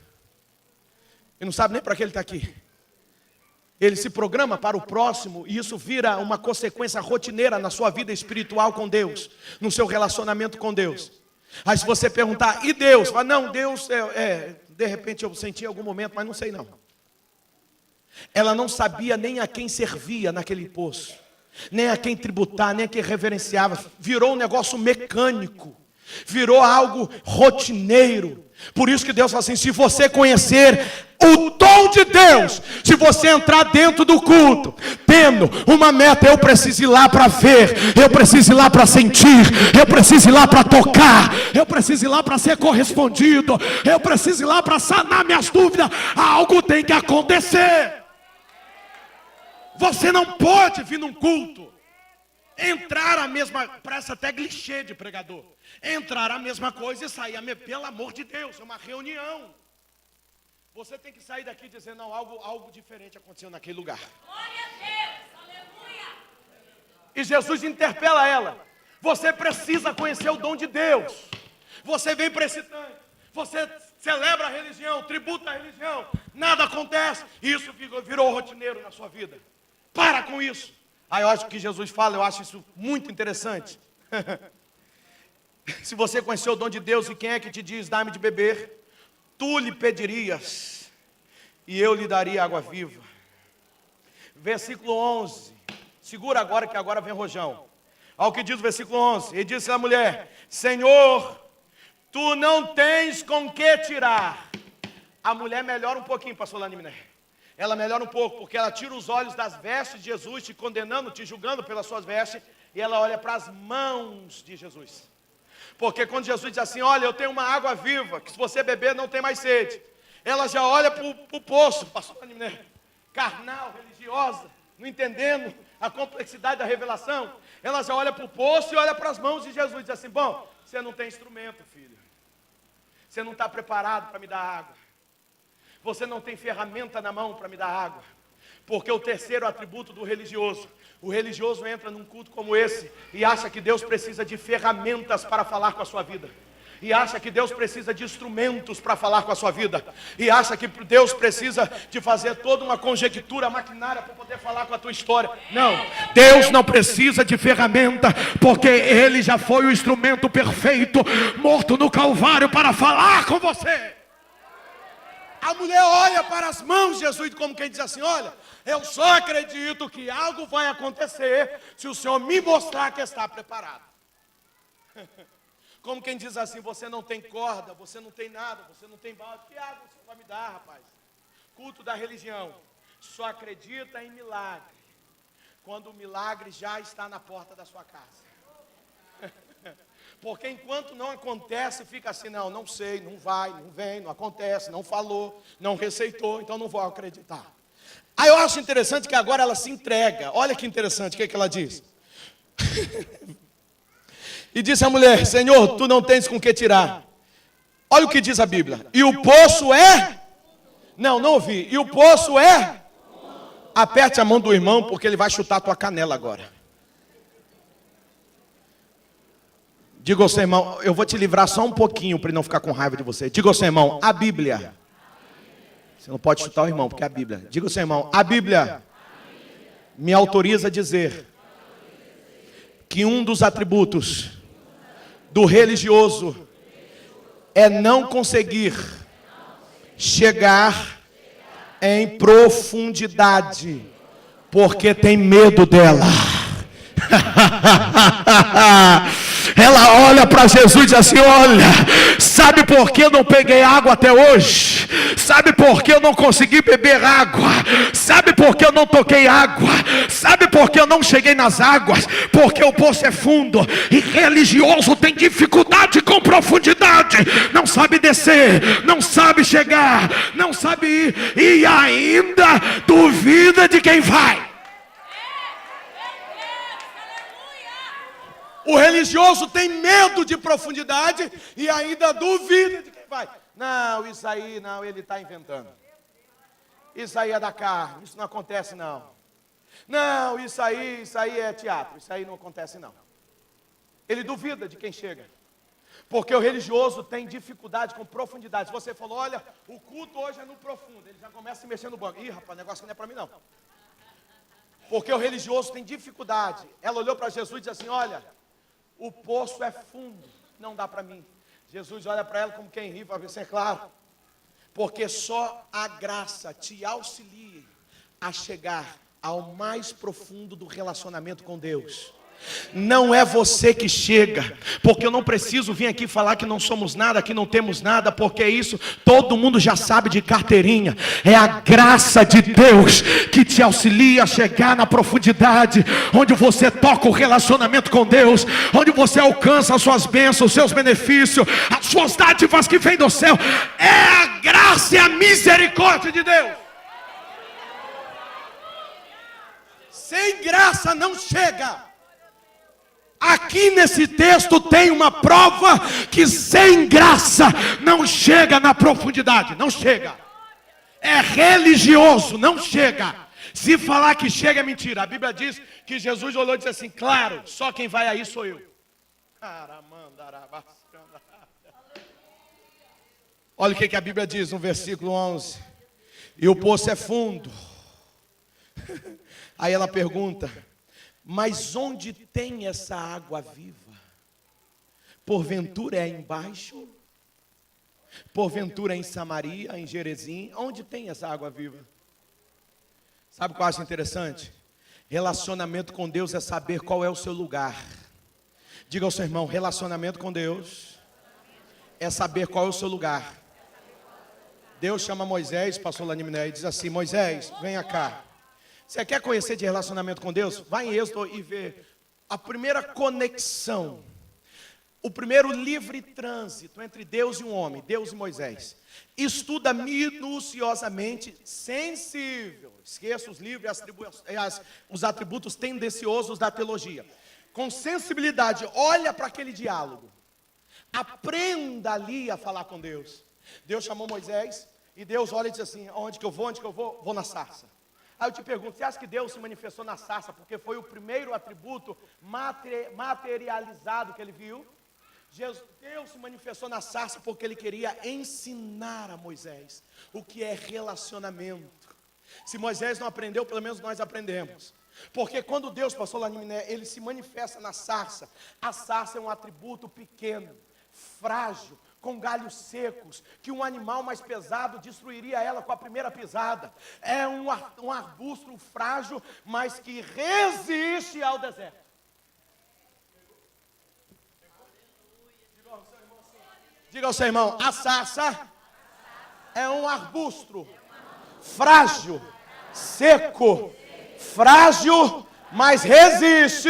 Ele não sabe nem para que ele está aqui. Ele se programa para o próximo e isso vira uma consequência rotineira na sua vida espiritual com Deus, no seu relacionamento com Deus. Aí se você perguntar: e Deus? Fala: não, Deus de repente eu senti em algum momento, mas não sei não. Ela não sabia nem a quem servia naquele poço, nem a quem tributar, nem a quem reverenciava. Virou um negócio mecânico, virou algo rotineiro. Por isso que Deus fala assim: se você conhecer o dom de Deus, se você entrar dentro do culto tendo uma meta: eu preciso ir lá para ver, eu preciso ir lá para sentir, eu preciso ir lá para tocar, eu preciso ir lá para ser correspondido, eu preciso ir lá para sanar minhas dúvidas, algo tem que acontecer. Você não pode vir num culto, entrar a mesma, parece até clichê de pregador, entrar a mesma coisa e sair pelo amor de Deus, é uma reunião. Você tem que sair daqui dizendo: não, algo diferente aconteceu naquele lugar. Glória a Deus, aleluia. E Jesus interpela ela: você precisa conhecer o dom de Deus. Você vem para esse tanque, você celebra a religião, tributa a religião, nada acontece, e isso virou rotineiro na sua vida. Para com isso. Aí eu acho que Jesus fala, eu acho isso muito interessante. Se você conhecer o dom de Deus, e quem é que te diz: dá-me de beber? Tu lhe pedirias, e eu lhe daria água viva. Versículo 11. Segura agora, que agora vem rojão. Olha o que diz o versículo 11. E disse a mulher: Senhor, tu não tens com que tirar. A mulher melhora um pouquinho, pastor Laniminé. Ela melhora um pouco, porque ela tira os olhos das vestes de Jesus, te condenando, te julgando pelas suas vestes, e ela olha para as mãos de Jesus. Porque quando Jesus diz assim, olha, eu tenho uma água viva, que se você beber não tem mais sede. Ela já olha para o poço, pastor, carnal, religiosa, não entendendo a complexidade da revelação. Ela já olha para o poço e olha para as mãos de Jesus e diz assim, bom, você não tem instrumento, filho. Você não está preparado para me dar água. Você não tem ferramenta na mão para me dar água. Porque o terceiro atributo do religioso, o religioso entra num culto como esse e acha que Deus precisa de ferramentas para falar com a sua vida. E acha que Deus precisa de instrumentos para falar com a sua vida. E acha que Deus precisa de fazer toda uma conjectura maquinária para poder falar com a tua história. Não, Deus não precisa de ferramenta, porque Ele já foi o instrumento perfeito, morto no Calvário para falar com você. A mulher olha para as mãos de Jesus como quem diz assim, olha, eu só acredito que algo vai acontecer se o Senhor me mostrar que está preparado. Como quem diz assim, você não tem corda, você não tem nada, você não tem balde, que água você vai me dar, rapaz? Culto da religião, só acredita em milagre, quando o milagre já está na porta da sua casa. Porque enquanto não acontece, fica assim, não sei, não vai, não vem, não acontece, não falou, não receitou, então não vou acreditar. Aí eu acho interessante que agora ela se entrega. Olha que interessante, o que ela diz? E disse a mulher, Senhor, tu não tens com que tirar. Olha o que diz a Bíblia. E o poço é? Não ouvi. E o poço é? Aperte a mão do irmão, porque ele vai chutar a tua canela agora. Diga ao seu irmão, eu vou te livrar só um pouquinho para ele não ficar com raiva de você. Diga ao seu irmão, a Bíblia. Você não pode chutar o irmão, porque é a Bíblia. Diga ao seu irmão, a Bíblia me autoriza a dizer que um dos atributos do religioso é não conseguir chegar em profundidade, porque tem medo dela. Ela olha para Jesus e diz assim, olha, sabe por que eu não peguei água até hoje? Sabe por que eu não consegui beber água? Sabe por que eu não toquei água? Sabe por que eu não cheguei nas águas? Porque o poço é fundo, e religioso tem dificuldade com profundidade, não sabe descer, não sabe chegar, não sabe ir, e ainda duvida de quem vai. O religioso tem medo de profundidade e ainda duvida de quem vai. Não, isso aí não, ele está inventando. Isso aí é da carne, isso não acontece não. Não, isso aí é teatro, isso aí não acontece não. Ele duvida de quem chega. Porque o religioso tem dificuldade com profundidade. Você falou, olha, o culto hoje é no profundo. Ele já começa a se mexer no banco. Ih, rapaz, o negócio não é para mim não. Porque o religioso tem dificuldade. Ela olhou para Jesus e disse assim, olha, o poço é fundo, não dá para mim. Jesus olha para ela como quem ri, para ver se é claro. Porque só a graça te auxilia a chegar ao mais profundo do relacionamento com Deus. Não é você que chega, porque eu não preciso vir aqui falar que não somos nada, que não temos nada, porque isso todo mundo já sabe de carteirinha. É a graça de Deus que te auxilia a chegar na profundidade, onde você toca o relacionamento com Deus, onde você alcança as suas bênçãos, os seus benefícios, as suas dádivas que vêm do céu. É a graça e a misericórdia de Deus. Sem graça não chega. Aqui nesse texto tem uma prova que sem graça não chega na profundidade, não chega. É religioso, não chega. Se falar que chega é mentira. A Bíblia diz que Jesus olhou e disse assim, claro, só quem vai aí sou eu. Olha o que a Bíblia diz no versículo 11. E o poço é fundo. Aí ela pergunta, mas onde tem essa água viva? Porventura é embaixo? Porventura é em Samaria, em Gerezim? Onde tem essa água viva? Sabe o que eu acho interessante? Relacionamento com Deus é saber qual é o seu lugar. Diga ao seu irmão, relacionamento com Deus é saber qual é o seu lugar. Deus chama Moisés, pastor Laniminé, e diz assim, Moisés, venha cá. Você quer conhecer de relacionamento com Deus? Vai em Êxodo e vê a primeira conexão. o primeiro livre trânsito entre Deus e um homem, Deus e Moisés. Estuda minuciosamente, sensível. Esqueça os livros e os atributos tendenciosos da teologia. Com sensibilidade, olha para aquele diálogo. Aprenda ali a falar com Deus. Deus chamou Moisés e Deus olha e diz assim: onde que eu vou? Onde que eu vou? Vou na sarça. Aí eu te pergunto, você acha que Deus se manifestou na sarça porque foi o primeiro atributo materializado que ele viu? Deus se manifestou na sarça porque ele queria ensinar a Moisés o que é relacionamento. Se Moisés não aprendeu, pelo menos nós aprendemos. Porque quando Deus passou lá em Miné, ele se manifesta na sarça. A sarça é um atributo pequeno, frágil, com galhos secos, que um animal mais pesado destruiria ela com a primeira pisada. É um arbusto frágil, mas que resiste ao deserto. Diga ao seu irmão, a sarça é um arbusto frágil, seco, frágil, mas resiste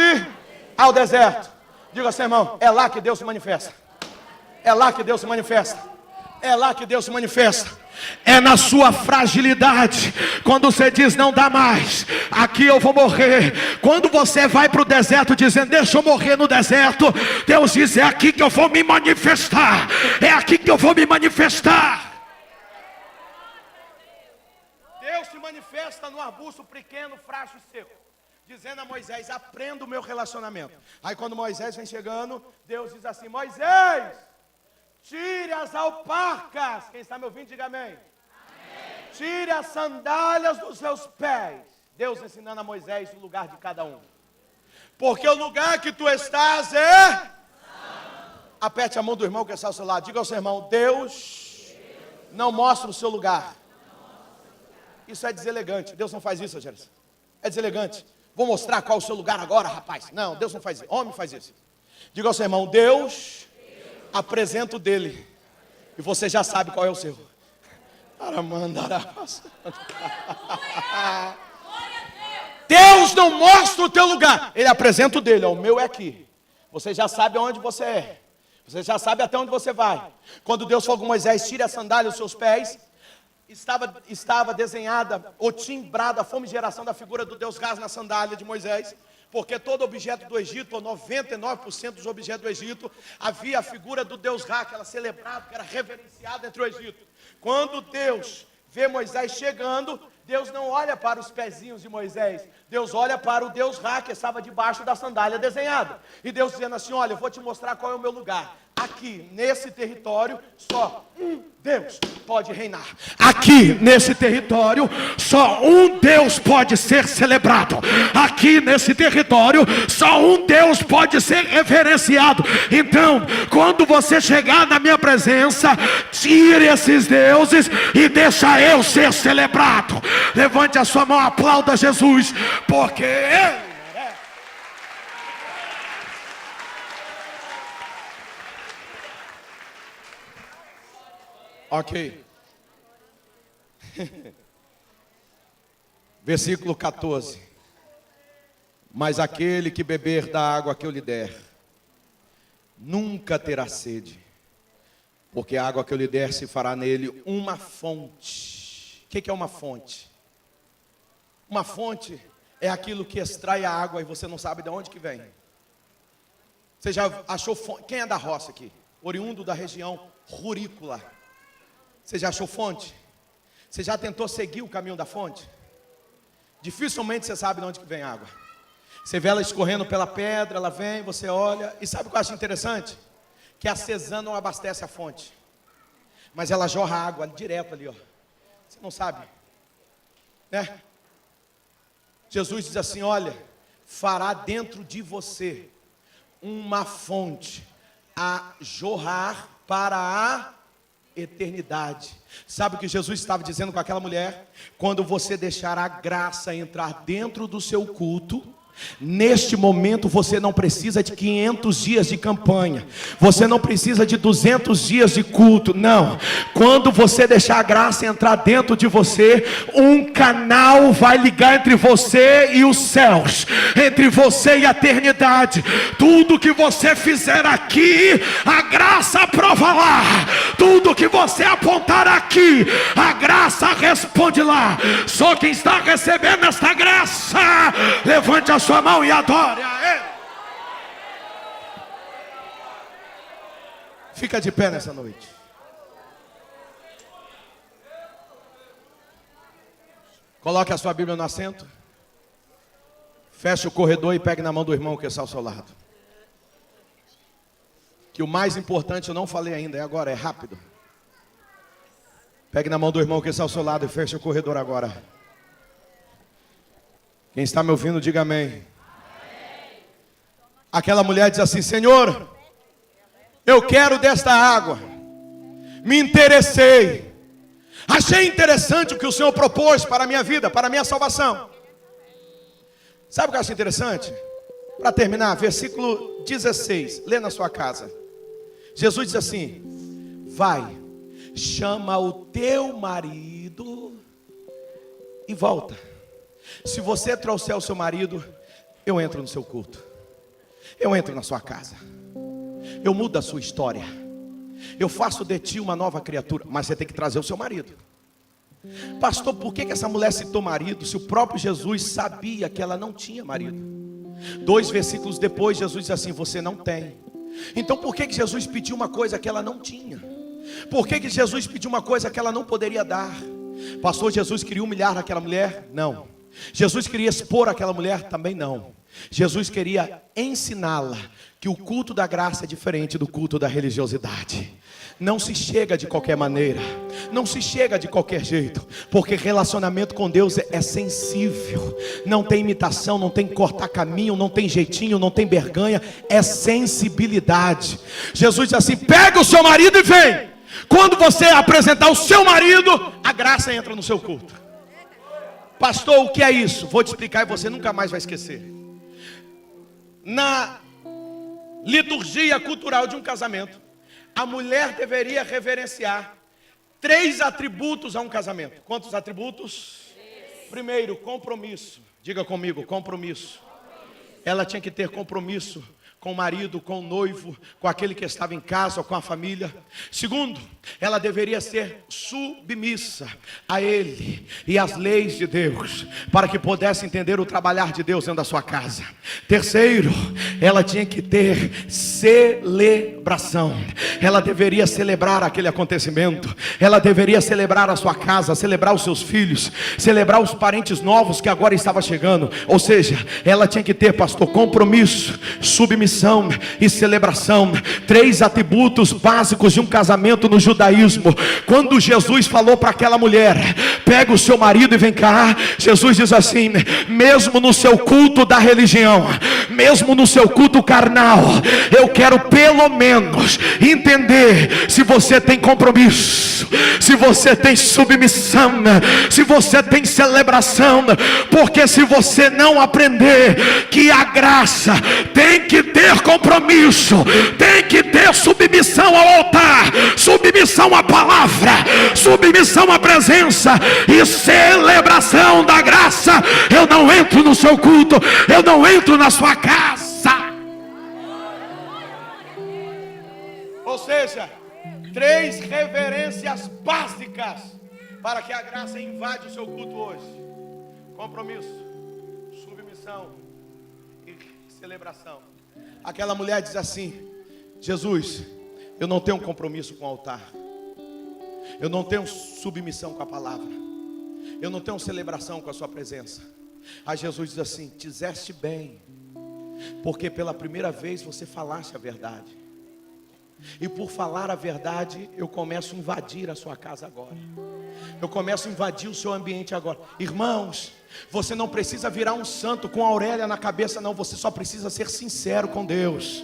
ao deserto. Diga ao seu irmão, é lá que Deus se manifesta. É lá que Deus se manifesta. É lá que Deus se manifesta. É na sua fragilidade, quando você diz não dá mais, aqui eu vou morrer. Quando você vai para o deserto dizendo deixa eu morrer no deserto, Deus diz é aqui que eu vou me manifestar. É aqui que eu vou me manifestar. Deus se manifesta no arbusto pequeno, frágil e seco, dizendo a Moisés, aprenda o meu relacionamento. Aí quando Moisés vem chegando, Deus diz assim, Moisés, tire as alparcas. Quem está me ouvindo, diga amém. Amém. Tire as sandálias dos seus pés. Deus ensinando a Moisés o lugar de cada um. Porque o lugar que tu estás é... Aperte a mão do irmão que está ao seu lado. Diga ao seu irmão, Deus não mostra o seu lugar. Isso é deselegante. Deus não faz isso, Gerson. É deselegante. Vou mostrar qual é o seu lugar agora, rapaz. Não, Deus não faz isso. Homem faz isso. Diga ao seu irmão, Deus apresenta o dele. E você já sabe qual é o seu. Deus não mostra o teu lugar. Ele apresenta o dele. O meu é aqui. Você já sabe aonde você é. Você já sabe até onde você vai. Quando Deus falou com Moisés, tire a sandália dos seus pés, estava desenhada ou timbrada a famigeração da figura do Deus Ra na sandália de Moisés. Porque todo objeto do Egito, ou 99% dos objetos do Egito, havia a figura do Deus Ra, que era celebrado, que era reverenciado entre o Egito. Quando Deus vê Moisés chegando, Deus não olha para os pezinhos de Moisés, Deus olha para o Deus Ra, que estava debaixo da sandália desenhada. E Deus dizendo assim, olha, eu vou te mostrar qual é o meu lugar. Aqui, nesse território, só um Deus pode reinar. Aqui, nesse território, só um Deus pode ser celebrado. Aqui, nesse território, só um Deus pode ser reverenciado. Então, quando você chegar na minha presença, tire esses deuses e deixa eu ser celebrado. Levante a sua mão, aplauda Jesus, porque Ele... Ok. Versículo 14. Mas aquele que beber da água que eu lhe der, nunca terá sede, porque a água que eu lhe der se fará nele uma fonte. O que é uma fonte? Uma fonte é aquilo que extrai a água e você não sabe de onde que vem. Você já achou fonte? Quem é da roça aqui? Oriundo da região rurícola. Você já achou fonte? Você já tentou seguir o caminho da fonte? Dificilmente você sabe de onde que vem água. Você vê ela escorrendo pela pedra, ela vem, você olha. E sabe o que eu acho interessante? Que a Cesana não abastece a fonte, mas ela jorra água direto ali, ó. Você não sabe, né? Jesus diz assim, olha, fará dentro de você uma fonte a jorrar para a eternidade. Sabe o que Jesus estava dizendo com aquela mulher? Quando você deixar a graça entrar dentro do seu culto, Neste momento você não precisa de 500 dias de campanha, você não precisa de 200 dias de culto, não. Quando você deixar a graça entrar dentro de você, um canal vai ligar entre você e os céus, entre você e a eternidade. Tudo que você fizer aqui, a graça aprova lá. Tudo que você apontar aqui, a graça responde lá. Só quem está recebendo esta graça, levante a sua mão e adore a Ele. Fica de pé nessa noite. Coloque a sua Bíblia no assento. Feche o corredor e pegue na mão do irmão que está ao seu lado. Que o mais importante eu não falei ainda, é agora, é rápido. Pegue na mão do irmão que está ao seu lado e feche o corredor agora. Quem está me ouvindo, diga amém. Aquela mulher diz assim: Senhor, eu quero desta água. Me interessei. Achei interessante o que o Senhor propôs para a minha vida, para a minha salvação. Sabe o que eu acho interessante? Para terminar, versículo 16, lê na sua casa. Jesus diz assim: vai, chama o teu marido e volta. Se você trouxer o seu marido, eu entro no seu culto. Eu entro na sua casa. Eu mudo a sua história. Eu faço de ti uma nova criatura. Mas você tem que trazer o seu marido. Pastor, por que essa mulher citou marido, se o próprio Jesus sabia que ela não tinha marido? 2 versículos depois, Jesus diz assim: você não tem. Então por que Jesus pediu uma coisa que ela não tinha? Por que Jesus pediu uma coisa que ela não poderia dar? Pastor, Jesus queria humilhar aquela mulher? Não. Jesus queria expor aquela mulher? Também não. Jesus queria ensiná-la que o culto da graça é diferente do culto da religiosidade. Não se chega de qualquer maneira, não se chega de qualquer jeito, porque relacionamento com Deus é sensível. Não tem imitação, não tem cortar caminho, não tem jeitinho, não tem berganha, é sensibilidade. Jesus diz assim: pega o seu marido e vem. Quando você apresentar o seu marido, a graça entra no seu culto. Pastor, o que é isso? Vou te explicar e você nunca mais vai esquecer. Na liturgia cultural de um casamento, a mulher deveria reverenciar 3 atributos a um casamento. Quantos atributos? 3. Primeiro, compromisso. Diga comigo, compromisso. Ela tinha que ter compromisso com o marido, com o noivo, com aquele que estava em casa ou com a família. Segundo, ela deveria ser submissa a ele e às leis de Deus, para que pudesse entender o trabalhar de Deus dentro da sua casa. Terceiro, ela tinha que ter celebração. Ela deveria celebrar aquele acontecimento. Ela deveria celebrar a sua casa, celebrar os seus filhos, celebrar os parentes novos que agora estavam chegando. Ou seja, ela tinha que ter, pastor, compromisso, submissão e celebração. 3 atributos básicos de um casamento no judaísmo. Quando Jesus falou para aquela mulher: pega o seu marido e vem cá, Jesus diz assim: mesmo no seu culto da religião, mesmo no seu culto carnal, eu quero pelo menos entender se você tem compromisso, se você tem submissão, se você tem celebração. Porque se você não aprender que a graça tem que ter compromisso, tem que ter submissão ao altar, submissão à palavra, submissão à presença e celebração da graça, eu não entro no seu culto, eu não entro na sua casa. Ou seja, 3 reverências básicas para que a graça invade o seu culto hoje: compromisso, submissão e celebração. Aquela mulher diz assim: Jesus, eu não tenho compromisso com o altar, eu não tenho submissão com a palavra, eu não tenho celebração com a sua presença. Aí Jesus diz assim: dizeste bem, porque pela primeira vez você falaste a verdade. E por falar a verdade, eu começo a invadir a sua casa agora. Eu começo a invadir o seu ambiente agora. Irmãos, você não precisa virar um santo com a Aurélia na cabeça, não. Você só precisa ser sincero com Deus.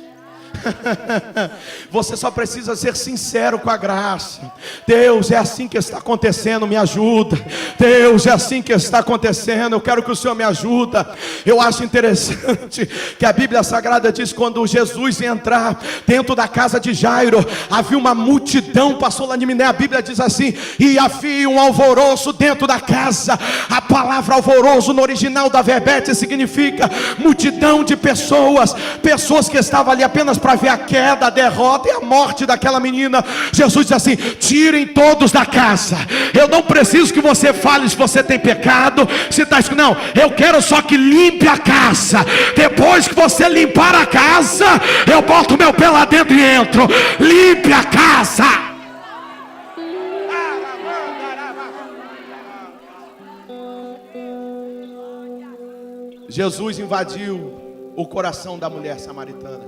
Você só precisa ser sincero com a graça. Deus, é assim que está acontecendo, me ajuda. Deus, é assim que está acontecendo, eu quero que o Senhor me ajuda. Eu acho interessante que a Bíblia Sagrada diz, quando Jesus ia entrar dentro da casa de Jairo, havia uma multidão, pastor Laniminé, a Bíblia diz assim, e havia um alvoroço dentro da casa. A palavra alvoroço no original da Verbete significa multidão de pessoas que estavam ali apenas para ver a queda, a derrota e a morte daquela menina. Jesus diz assim: tirem todos da casa. Eu não preciso que você fale se você tem pecado, se está escrito, não, eu quero só que limpe a casa. Depois que você limpar a casa, eu boto meu pé lá dentro e entro. Limpe a casa. Jesus invadiu o coração da mulher samaritana.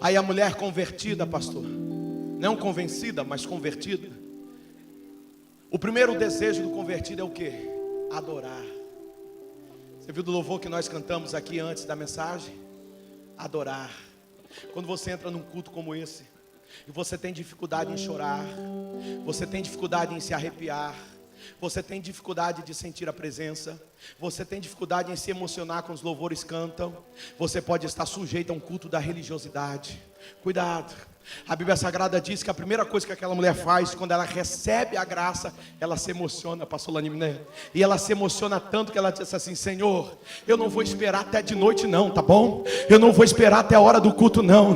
Aí a mulher convertida, pastor, não convencida, mas convertida. O primeiro desejo do convertido é o quê? Adorar. Você viu do louvor que nós cantamos aqui antes da mensagem? Adorar. Quando você entra num culto como esse, e você tem dificuldade em chorar, você tem dificuldade em se arrepiar, você tem dificuldade de sentir a presença, você tem dificuldade em se emocionar quando os louvores cantam, você pode estar sujeito a um culto da religiosidade. Cuidado. A Bíblia Sagrada diz que a primeira coisa que aquela mulher faz, quando ela recebe a graça, ela se emociona, pastor Laniminé. E ela se emociona tanto que ela diz assim: Senhor, eu não vou esperar até de noite não, tá bom? Eu não vou esperar até a hora do culto não.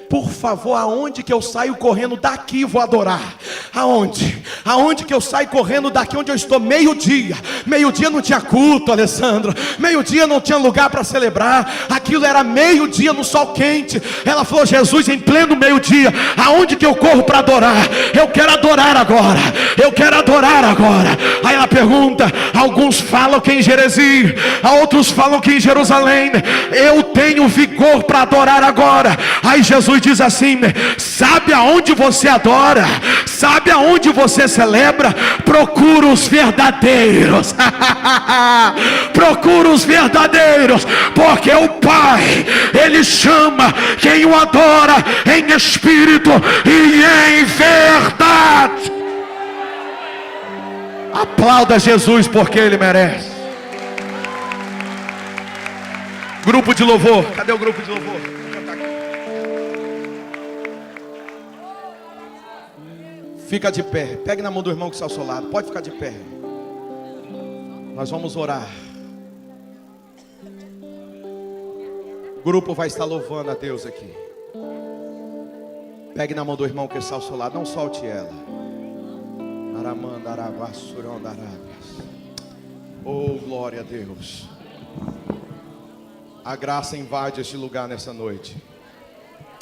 Por favor, aonde que eu saio correndo daqui vou adorar? Aonde? Aonde que eu saio correndo daqui onde eu estou? Meio-dia. Meio-dia não tinha culto, Alessandro. Meio-dia não tinha lugar para celebrar. Aquilo era meio-dia no sol quente. Ela falou: Jesus, em pleno meio-dia, aonde que eu corro para adorar? Eu quero adorar agora. Eu quero adorar agora. Aí ela pergunta: alguns falam que em Geresi, outros falam que em Jerusalém. Eu tenho vigor para adorar agora. Aí Jesus diz assim: sabe aonde você adora? Sabe aonde você celebra? Procura os verdadeiros. Procura os verdadeiros, porque o Pai, Ele chama quem o adora em espírito e em verdade. Aplauda Jesus, porque Ele merece. Grupo de louvor, cadê o grupo de louvor? Fica de pé, pegue na mão do irmão que está ao seu lado, pode ficar de pé. Nós vamos orar. O grupo vai estar louvando a Deus aqui. Pegue na mão do irmão que está ao seu lado, não solte ela. Oh, glória a Deus. A graça invade este lugar nessa noite.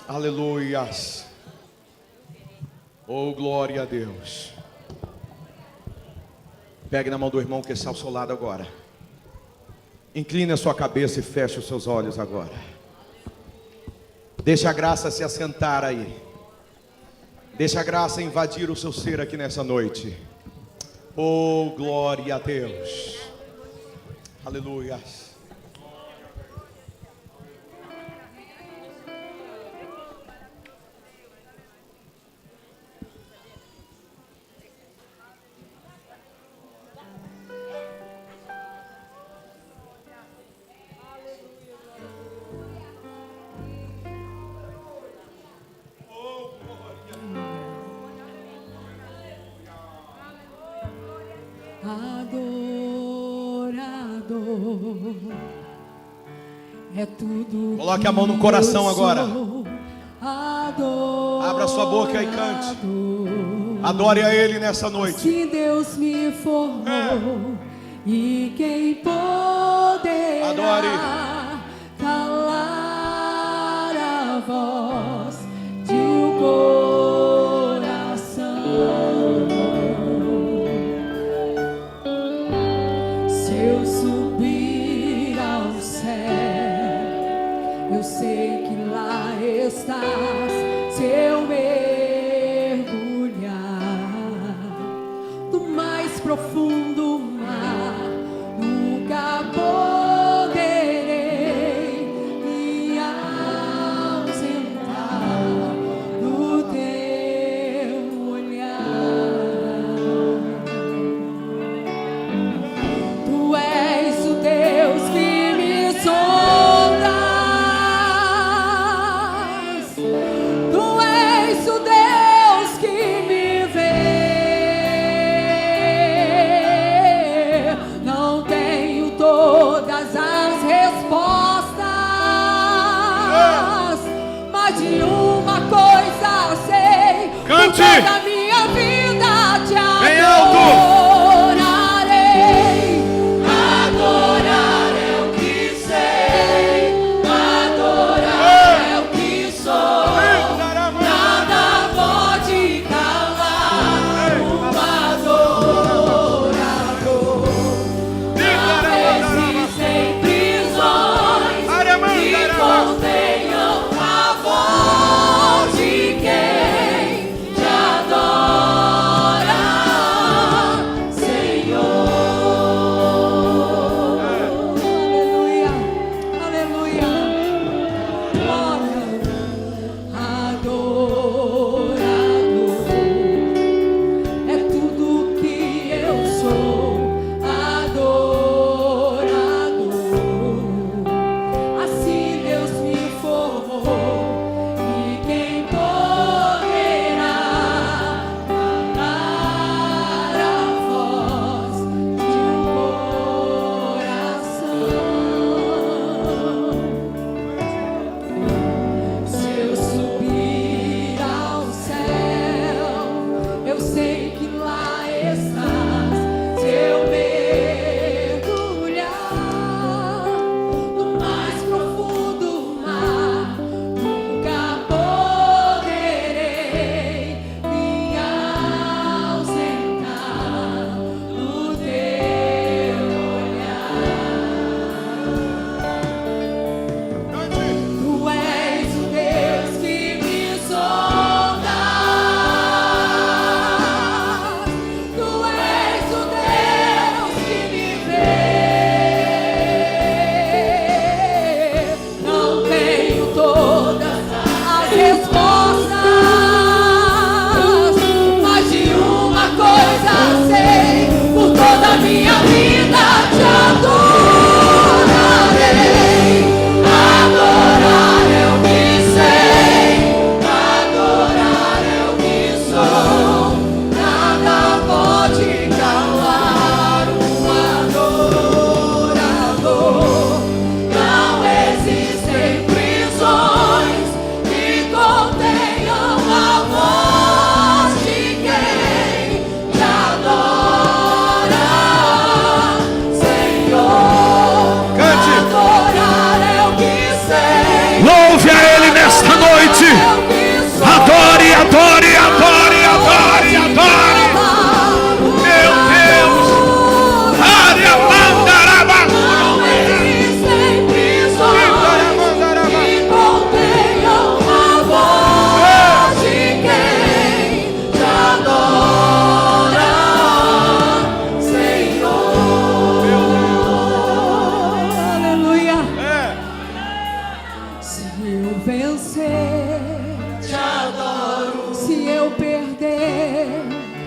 Aleluias. Oh, glória a Deus. Pegue na mão do irmão que está ao seu lado agora. Incline a sua cabeça e feche os seus olhos agora. Deixa a graça se assentar aí. Deixa a graça invadir o seu ser aqui nessa noite. Oh, glória a Deus. Aleluia. É tudo. Coloque a mão no coração agora. Abra sua boca e cante. Adore a Ele nessa noite. Que Deus me formou e quem poderá calar a voz de um coração. Se eu subir ao céu, eu sei que lá estás. Se eu mergulhar no mais profundo mar, nunca poderei me ausentar. adore, adore, adore, adore. Meu Deus. Área mandaraba. Não existem prisões que contenham a voz de quem te adora, Senhor. Aleluia. Se eu vencer, te adoro. Se eu perder,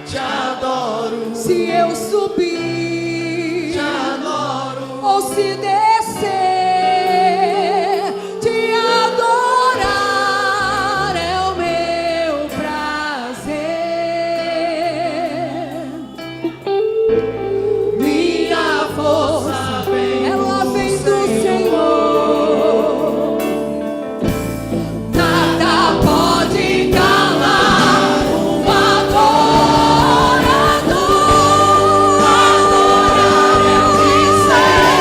te adoro. Se eu subir, te adoro. Ou se descer, te adorar é o meu prazer. Minha força ela vem do Senhor. Nada pode calar um adorador. Adorar é o que sei,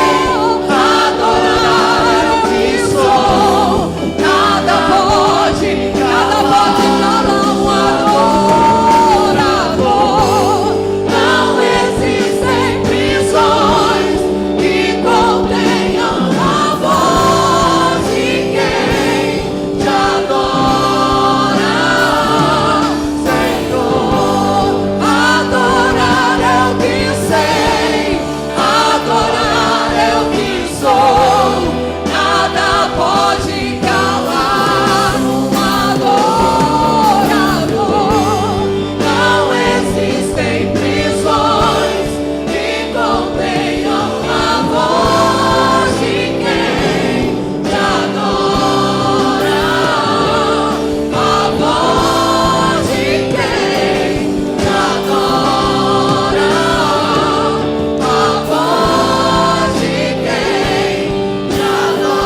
adorar é o que sou. Nada pode calar um adorador. Não existem prisões que contenham a voz de quem te adora, Senhor. Adorar é o que sei, adorar é o que sou. Nada pode calar um adorador. Não existem prisões que contenham a voz de quem te adora. A voz de quem te adora. A voz de quem te adora,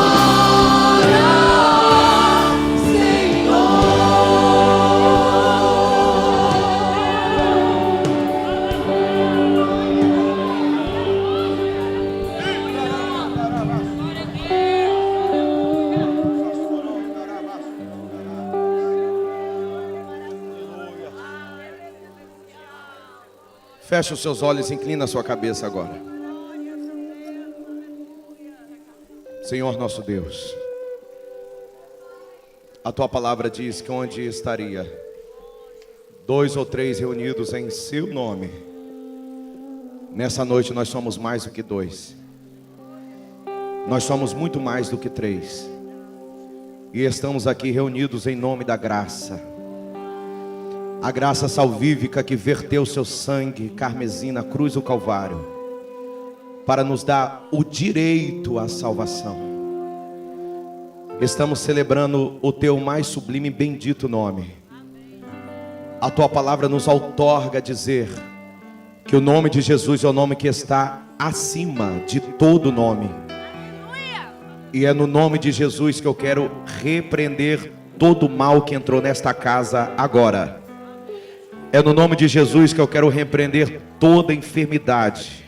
Feche os seus olhos e inclina a sua cabeça agora. Senhor nosso Deus, a tua palavra diz que onde estaria 2 ou 3 reunidos em seu nome, nessa noite nós somos mais do que 2. Nós somos muito mais do que 3. E estamos aqui reunidos em nome da graça. A graça salvífica que verteu seu sangue carmesim na cruz do Calvário, para nos dar o direito à salvação. Estamos celebrando o teu mais sublime e bendito nome. A tua palavra nos outorga dizer que o nome de Jesus é o nome que está acima de todo nome. E é no nome de Jesus que eu quero repreender todo o mal que entrou nesta casa agora. É no nome de Jesus que eu quero repreender toda enfermidade,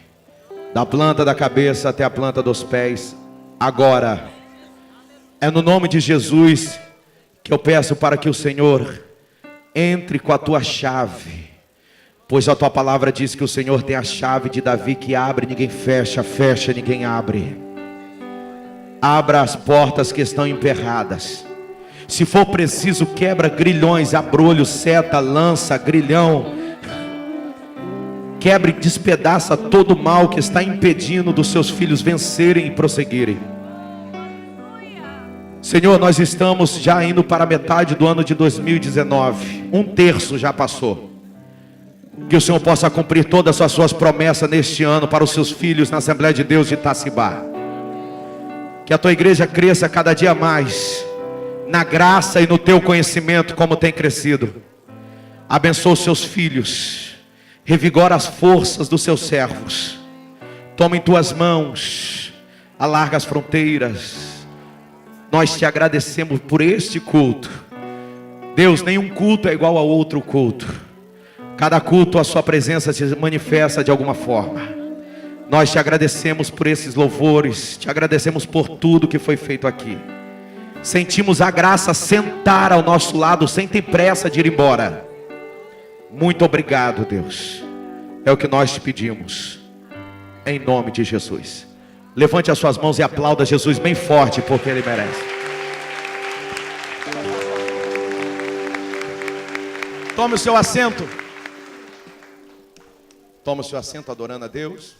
da planta da cabeça até a planta dos pés, agora. É no nome de Jesus que eu peço para que o Senhor entre com a tua chave, pois a tua palavra diz que o Senhor tem a chave de Davi, que abre, ninguém fecha, fecha, ninguém abre. Abra as portas que estão emperradas. Se for preciso, quebra grilhões, abrolho, seta, lança, grilhão. Quebre e despedaça todo o mal que está impedindo dos seus filhos vencerem e prosseguirem. Senhor, nós estamos já indo para a metade do ano de 2019. 1/3 já passou. Que o Senhor possa cumprir todas as suas promessas neste ano para os seus filhos na Assembleia de Deus de Itacibá. Que a tua igreja cresça cada dia mais na graça e no teu conhecimento, como tem crescido. Abençoa os seus filhos, revigora as forças dos seus servos. Toma em tuas mãos, alarga as fronteiras. Nós te agradecemos por este culto. Deus, nenhum culto é igual a outro culto. Cada culto a sua presença se manifesta de alguma forma. Nós te agradecemos por esses louvores, te agradecemos por tudo que foi feito aqui. Sentimos a graça sentar ao nosso lado sem ter pressa de ir embora. Muito obrigado, Deus. É o que nós te pedimos. Em nome de Jesus. Levante as suas mãos e aplauda Jesus bem forte, porque Ele merece. Tome o seu assento. Tome o seu assento adorando a Deus.